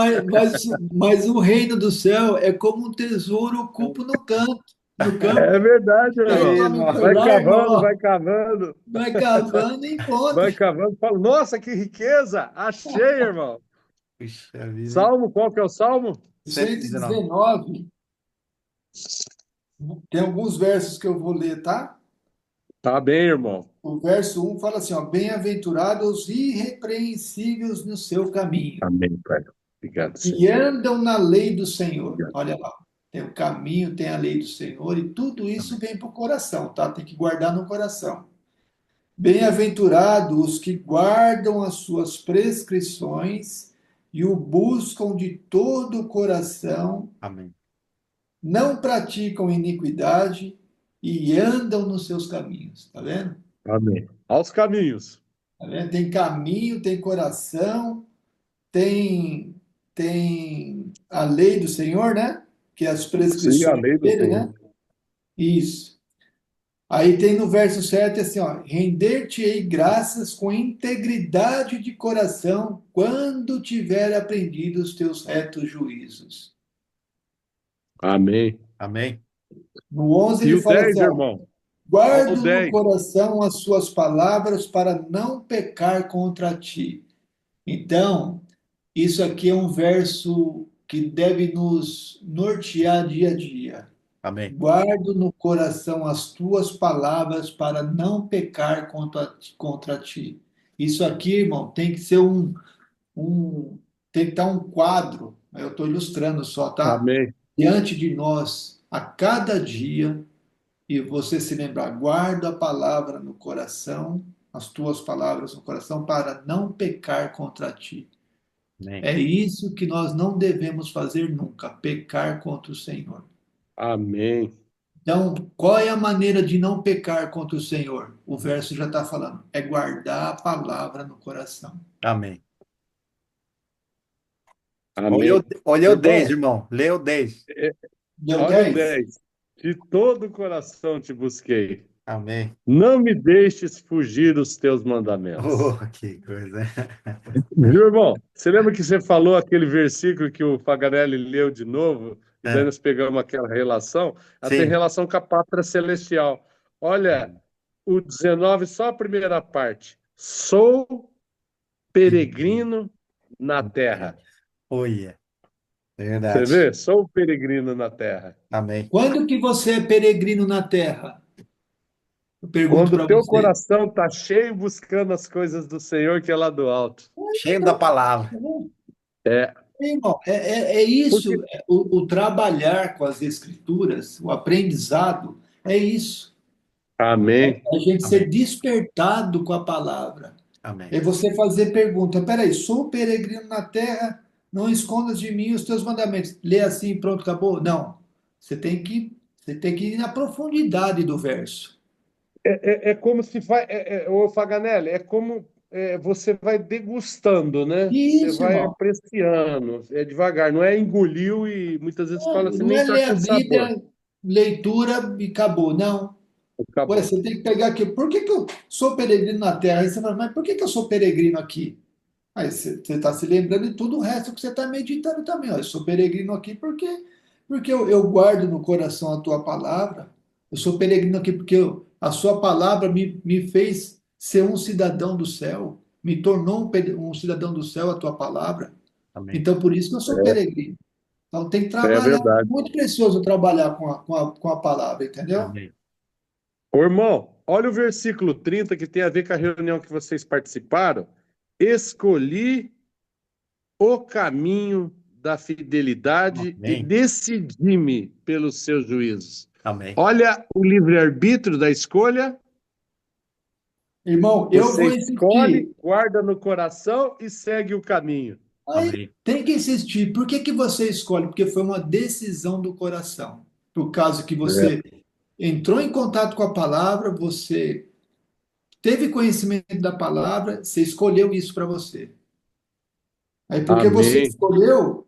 mas o reino do céu é como um tesouro oculto no canto, no campo. É verdade, Aí o irmão. homem Irmão. foi Vai lá, irmão, cavando, ó, vai cavando, vai cavando e encontra. vai cavando. Fala, nossa, que riqueza! Achei, irmão. Puxa vida, hein? Salmo, qual que é o salmo? 119. 119, tem alguns versos que eu vou ler, tá? Tá bem, irmão. O verso 1 fala assim, ó, bem-aventurados os irrepreensíveis no seu caminho, Amém, Pai. Obrigado, que Senhor. andam na lei do Senhor. Obrigado. Olha lá, tem o caminho, tem a lei do Senhor, e tudo isso Amém. vem para o coração, tá? Tem que guardar no coração. Bem-aventurados os que guardam as suas prescrições e o buscam de todo o coração, Amém. não praticam iniquidade e andam nos seus caminhos. Tá vendo? Amém. Aos caminhos. Tá vendo? Tem caminho, tem coração, tem a lei do Senhor, né? Que é as Sim, a prescrições lei do dele, Senhor. né? Isso. Aí tem no verso 7 assim, ó, render-te-ei graças com integridade de coração quando tiver aprendido os teus retos juízos. Amém. Amém. No 11 E ele o fala 10, assim, ó, irmão? Olha o guardo no 10. coração as suas palavras para não pecar contra ti. Então, isso aqui é um verso que deve nos nortear dia a dia. Amém. Guardo no coração as tuas palavras para não pecar contra ti. Isso aqui, irmão, tem que ser tem que estar um quadro. Eu estou ilustrando só, tá? Amém. Diante de nós, a cada dia, e você se lembrar, guarda a palavra no coração, as tuas palavras no coração, para não pecar contra ti. Amém. É isso que nós não devemos fazer nunca, pecar contra o Senhor. Amém. Então, qual é a maneira de não pecar contra o Senhor? O verso já está falando, é guardar a palavra no coração. Amém. Amém. Olha o 10, Irmão, irmão. Lê o 10. Deu olha o 10? 10. De todo o coração te busquei. Amém. Não me deixes fugir os teus mandamentos. Oh, que coisa. Viu, irmão? Você lembra que você falou aquele versículo que o Paganelli leu de novo? E daí É, nós pegamos aquela relação? Ela tem sim. relação com a pátria celestial. Olha, o 19, só a primeira parte. Sou peregrino na terra. Olha, Você verdade. vê? Sou peregrino na terra. Amém. Quando que você é peregrino na terra? Eu pergunto Quando o para teu você. coração está cheio buscando as coisas do Senhor, que é lá do alto. Cheio da palavra. É, Irmão, é isso, porque... o trabalhar com as escrituras, o aprendizado, é isso. Amém. A gente ser Amém. despertado com a palavra. Amém. É você fazer pergunta, peraí, sou peregrino na terra, não escondas de mim os teus mandamentos. Lê assim, pronto, acabou? Não. Você tem que Você tem que ir na profundidade do verso. É como se faz, ô Faganelli, é como você vai degustando, né? Você Isso, vai irmão. apreciando, é devagar, não é engoliu e muitas vezes fala assim, Não nem é tá ler a com sabor. Bíblia, leitura e acabou. Não. Ué, Acabou. você tem que pegar aqui. Por que que eu sou peregrino na terra? Aí você fala, mas por que que eu sou peregrino aqui? Aí você está se lembrando de tudo o resto que você está meditando também. Ó. Eu sou peregrino aqui porque eu guardo no coração a tua palavra. Eu sou peregrino aqui porque a sua palavra me fez ser um cidadão do céu. Me tornou um cidadão do céu a tua palavra. Amém. Então, por isso que eu sou peregrino. Então, tem que É trabalhar. verdade. Muito precioso trabalhar com a palavra, entendeu? Amém. Ô, irmão, olha o versículo 30 que tem a ver com a reunião que vocês participaram. Escolhi o caminho da fidelidade e Amém. decidi-me pelos seus juízos. Amém. Olha o livre-arbítrio da escolha. Irmão, eu Você vou escolhe, insistir. guarda no coração e segue o caminho. Aí Amém. tem que insistir. Por que que você escolhe? Porque foi uma decisão do coração. Por causa que É. você entrou em contato com a palavra, você teve conhecimento da palavra, você escolheu isso para você. Aí, porque você Amém. escolheu,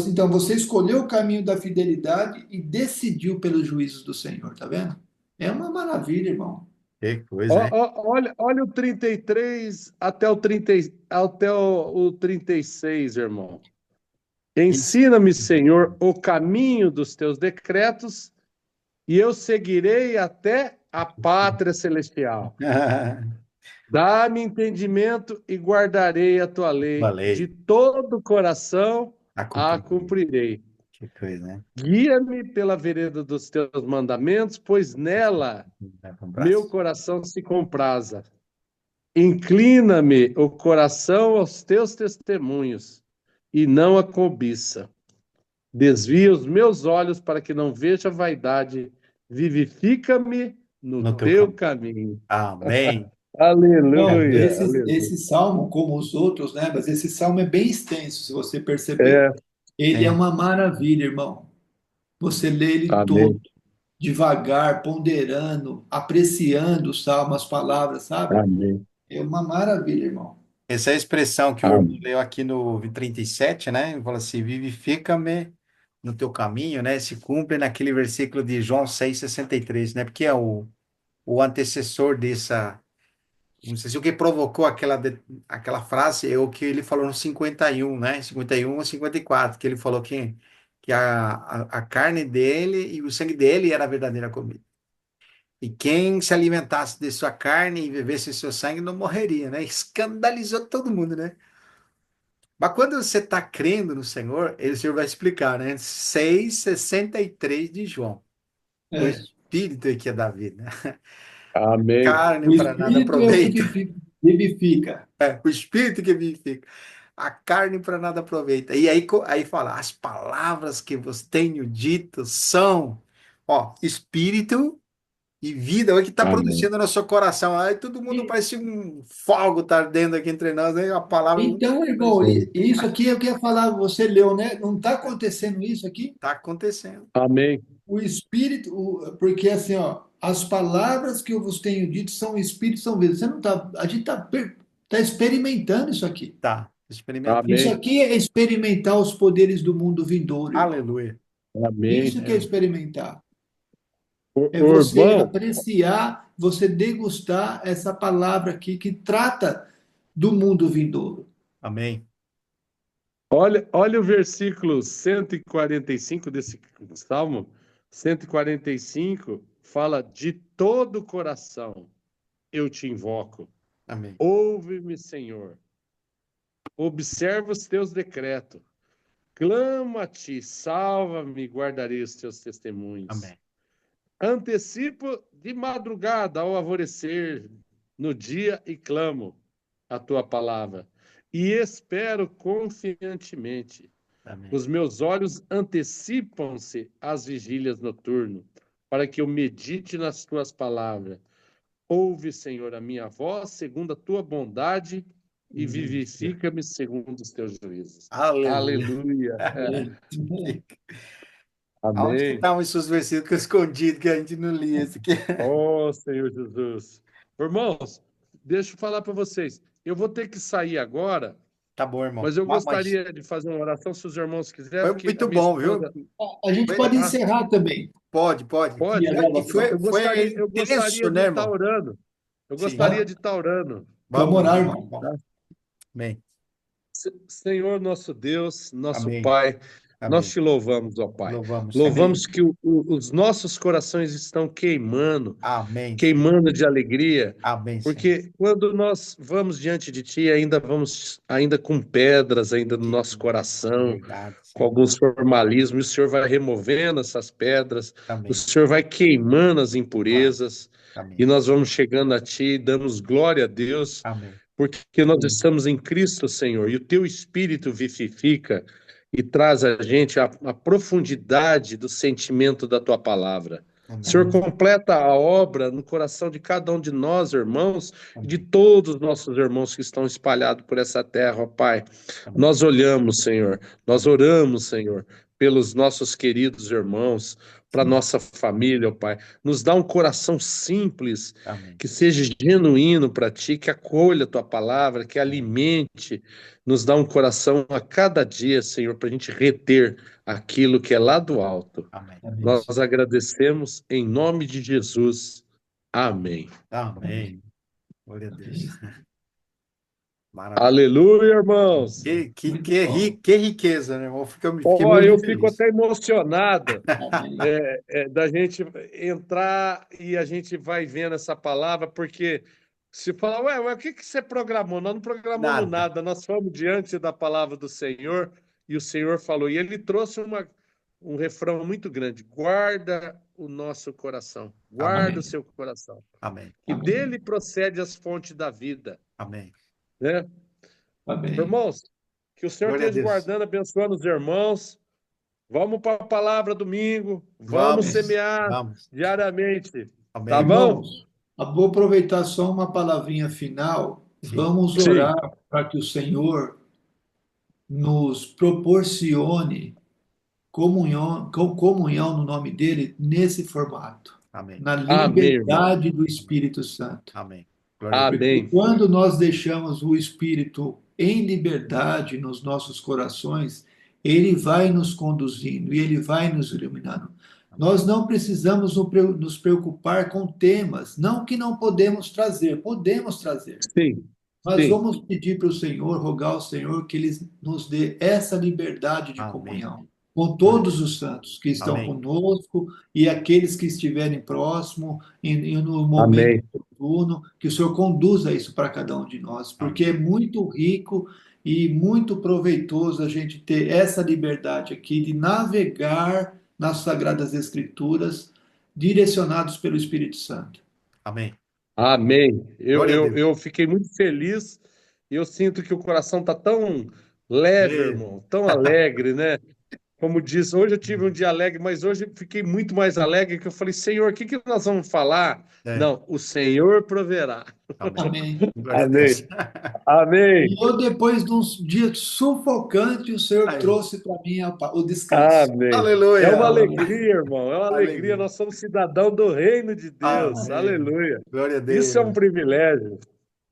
então você escolheu o caminho da fidelidade e decidiu pelos juízos do Senhor, tá vendo? É uma maravilha, irmão. Que coisa, hein? Olha o 33 até o 30, até o 36, irmão. Isso. Ensina-me, Senhor, o caminho dos teus decretos, e eu seguirei até a pátria celestial. Dá-me entendimento e guardarei a tua lei. De Valeu. todo o coração A a cumprir. cumprirei. Que coisa, né? Guia-me pela vereda dos teus mandamentos, pois nela Vai para o meu braço. coração se compraza. Inclina-me o coração aos teus testemunhos, e não a cobiça. Desvia os meus olhos para que não veja vaidade. Vivifica-me no No teu teu caminho. caminho. Amém. Não, Aleluia, esse, aleluia. esse salmo, como os outros, né? Mas esse salmo é bem extenso, se você perceber. É, Ele é Sim. uma maravilha, irmão. Você lê ele todo, amém, devagar, ponderando, apreciando o salmo, as palavras, sabe? amém, É uma maravilha, irmão. Essa é a expressão que o irmão amém. leu aqui no 37, né? Ele fala assim: vivifica-me no teu caminho, né? Se cumpre naquele versículo de João 6,63, né? Porque é o antecessor dessa. Não sei se o que provocou aquela frase é o que ele falou no 51, né? 51 ou 54, que ele falou que a carne dele e o sangue dele era a verdadeira comida. E quem se alimentasse de sua carne e bebesse seu sangue não morreria, né? Escandalizou todo mundo, né? Mas quando você está crendo no Senhor, o Senhor vai explicar, né? 6,63 de João. O É. Espírito é que é da vida, né? Amém. Carne O para nada Espírito é o que aproveita. vivifica. O Espírito que vivifica. A carne para nada aproveita. E aí, aí fala, as palavras que vos tenho dito são, ó, Espírito e vida, o que está Amém. produzindo no seu coração. Aí todo mundo E- parece um fogo tá ardendo aqui entre nós, aí a palavra Então, irmão, isso aqui eu queria falar, você leu, né? Não está acontecendo isso aqui? está acontecendo. Amém. O Espírito, porque assim, ó, as palavras que eu vos tenho dito são Espírito, são vida. Você não tá, a gente tá experimentando isso aqui. Tá, experimentando. Isso Amém. aqui é experimentar os poderes do mundo vindouro, irmão. Aleluia. Amém. Isso que é É, experimentar. É Ô, você irmão, apreciar, você degustar essa palavra aqui que trata do mundo vindouro. amém. olha o versículo 145 desse Salmo. 145 fala: de todo o coração eu te invoco. Amém. Ouve-me, Senhor. Observa os teus decretos. Clamo a ti, salva-me, guardarei os teus testemunhos. Amém. Antecipo de madrugada ao alvorecer, no dia, e clamo a tua palavra. E espero confiantemente. Amém. Os meus olhos antecipam-se às vigílias noturnas, para que eu medite nas tuas palavras. Ouve, Senhor, a minha voz, segundo a tua bondade, e Isso. vivifica-me segundo os teus juízos. Aleluia. Aleluia. Amém. Aonde que Amém. estavam esses versículos escondidos que a gente não lia? Esse aqui. Oh, Senhor Jesus. Irmãos, deixa eu falar para vocês. Eu vou ter que sair agora, Tá bom, irmão. mas eu Mas gostaria de fazer uma oração, se os irmãos quiserem, foi porque a muito minha bom, viu? esposa. A gente Foi- pode Ah, encerrar também. Pode, pode. E pode? a E gravação. foi Eu intenso, gostaria de né, estar irmão? orando. Eu Sim. gostaria de estar orando. Vamos Vamos, orar, irmão. irmão. Bom, amém. Senhor, nosso Deus, nosso Amém. Pai, nós Amém. te louvamos, ó Pai. Louvamos, Senhor. Louvamos que os nossos corações estão Amém, Senhor. queimando de alegria, Amém, Senhor. porque quando nós vamos diante de Ti, ainda vamos ainda com pedras ainda no nosso coração, Verdade, com Senhor. alguns formalismos, e o Senhor vai removendo essas pedras, o Amém. Senhor vai queimando as impurezas, Amém. e nós vamos chegando a Ti, e damos glória a Deus, Amém. porque nós estamos em Cristo, Senhor, e o Teu Espírito vivifica e traz a gente a profundidade do sentimento da Tua palavra. Amém. Senhor, completa a obra no coração de cada um de nós, irmãos, e de Amém. todos os nossos irmãos que estão espalhados por essa terra, ó Pai. Amém. Nós olhamos, Senhor, nós oramos, Senhor, pelos nossos queridos irmãos, para nossa família, ó Pai. Nos dá um coração simples, Amém. que seja genuíno para Ti, que acolha a Tua palavra, que alimente, nos dá um coração a cada dia, Senhor, para a gente reter aquilo que é lá do alto. Amém. Nós agradecemos em nome de Jesus. Amém. Amém. Glória a Deus. Maravilha. Aleluia, irmãos. Que riqueza, né, irmão? Fiquei Ó, muito eu feliz. fico até emocionado Amém. da gente entrar e a gente vai vendo essa palavra, porque se falar, ué, mas o que você programou? Nós não programamos nada, nós fomos diante da palavra do Senhor e o Senhor falou, e ele trouxe um refrão muito grande: guarda o nosso coração, guarda Amém. o seu coração, Amém. que Amém. dele procede as fontes da vida, Amém. né? Amém. Irmãos, que o Senhor Glória a esteja Deus. guardando, abençoando os irmãos. Vamos para a palavra domingo. Vamos semear Vamos. diariamente. Amém. Tá bom? Irmãos, vou aproveitar só uma palavrinha final. Sim. Vamos Sim. orar para que o Senhor nos proporcione comunhão no nome dele, nesse formato, Amém. na Amém, irmão. liberdade do Espírito Santo. Amém. Glória a Deus. Porque Amém. quando nós deixamos o Espírito em liberdade nos nossos corações, ele vai nos conduzindo e ele vai nos iluminando. Nós não precisamos nos preocupar com temas, não que não podemos trazer, Sim. mas Sim. vamos pedir para o Senhor, rogar ao Senhor que Ele nos dê essa liberdade de Amém. comunhão com todos os santos que estão Amém. conosco e aqueles que estiverem próximo e no momento Amém. oportuno, que o Senhor conduza isso para cada um de nós, porque é muito rico e muito proveitoso a gente ter essa liberdade aqui de navegar nas Sagradas Escrituras, direcionados pelo Espírito Santo. Amém. Amém. Glória a Deus. Eu fiquei muito feliz. Eu sinto que o coração está tão leve, Ei. irmão, tão alegre, né? Como disse, hoje eu tive um dia alegre, mas hoje eu fiquei muito mais alegre, que eu falei, Senhor, o que nós vamos falar? É. Não, o Senhor proverá. Amém. Glória a Amém. Deus. Amém. E eu, depois de uns dias sufocantes, o Senhor Aí. trouxe para mim o descanso. Amém. Aleluia. É uma alegria, irmão. É uma Alegria. alegria. Nós somos cidadãos do reino de Deus. Amém. Aleluia. Glória a Deus. Isso é um privilégio.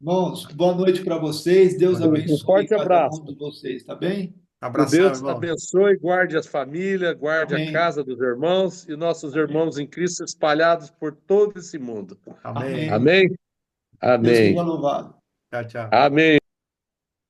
Irmãos, boa noite para vocês. Deus Um abençoe forte cada abraço. um de vocês, tá bem? Que Abração, Deus irmão. abençoe, guarde as famílias, guarde a Amém. casa dos irmãos e nossos irmãos em Cristo espalhados por todo esse mundo. Amém. Amém. Amém? Deus seja Amém. louvado. Tchau, tchau. Amém.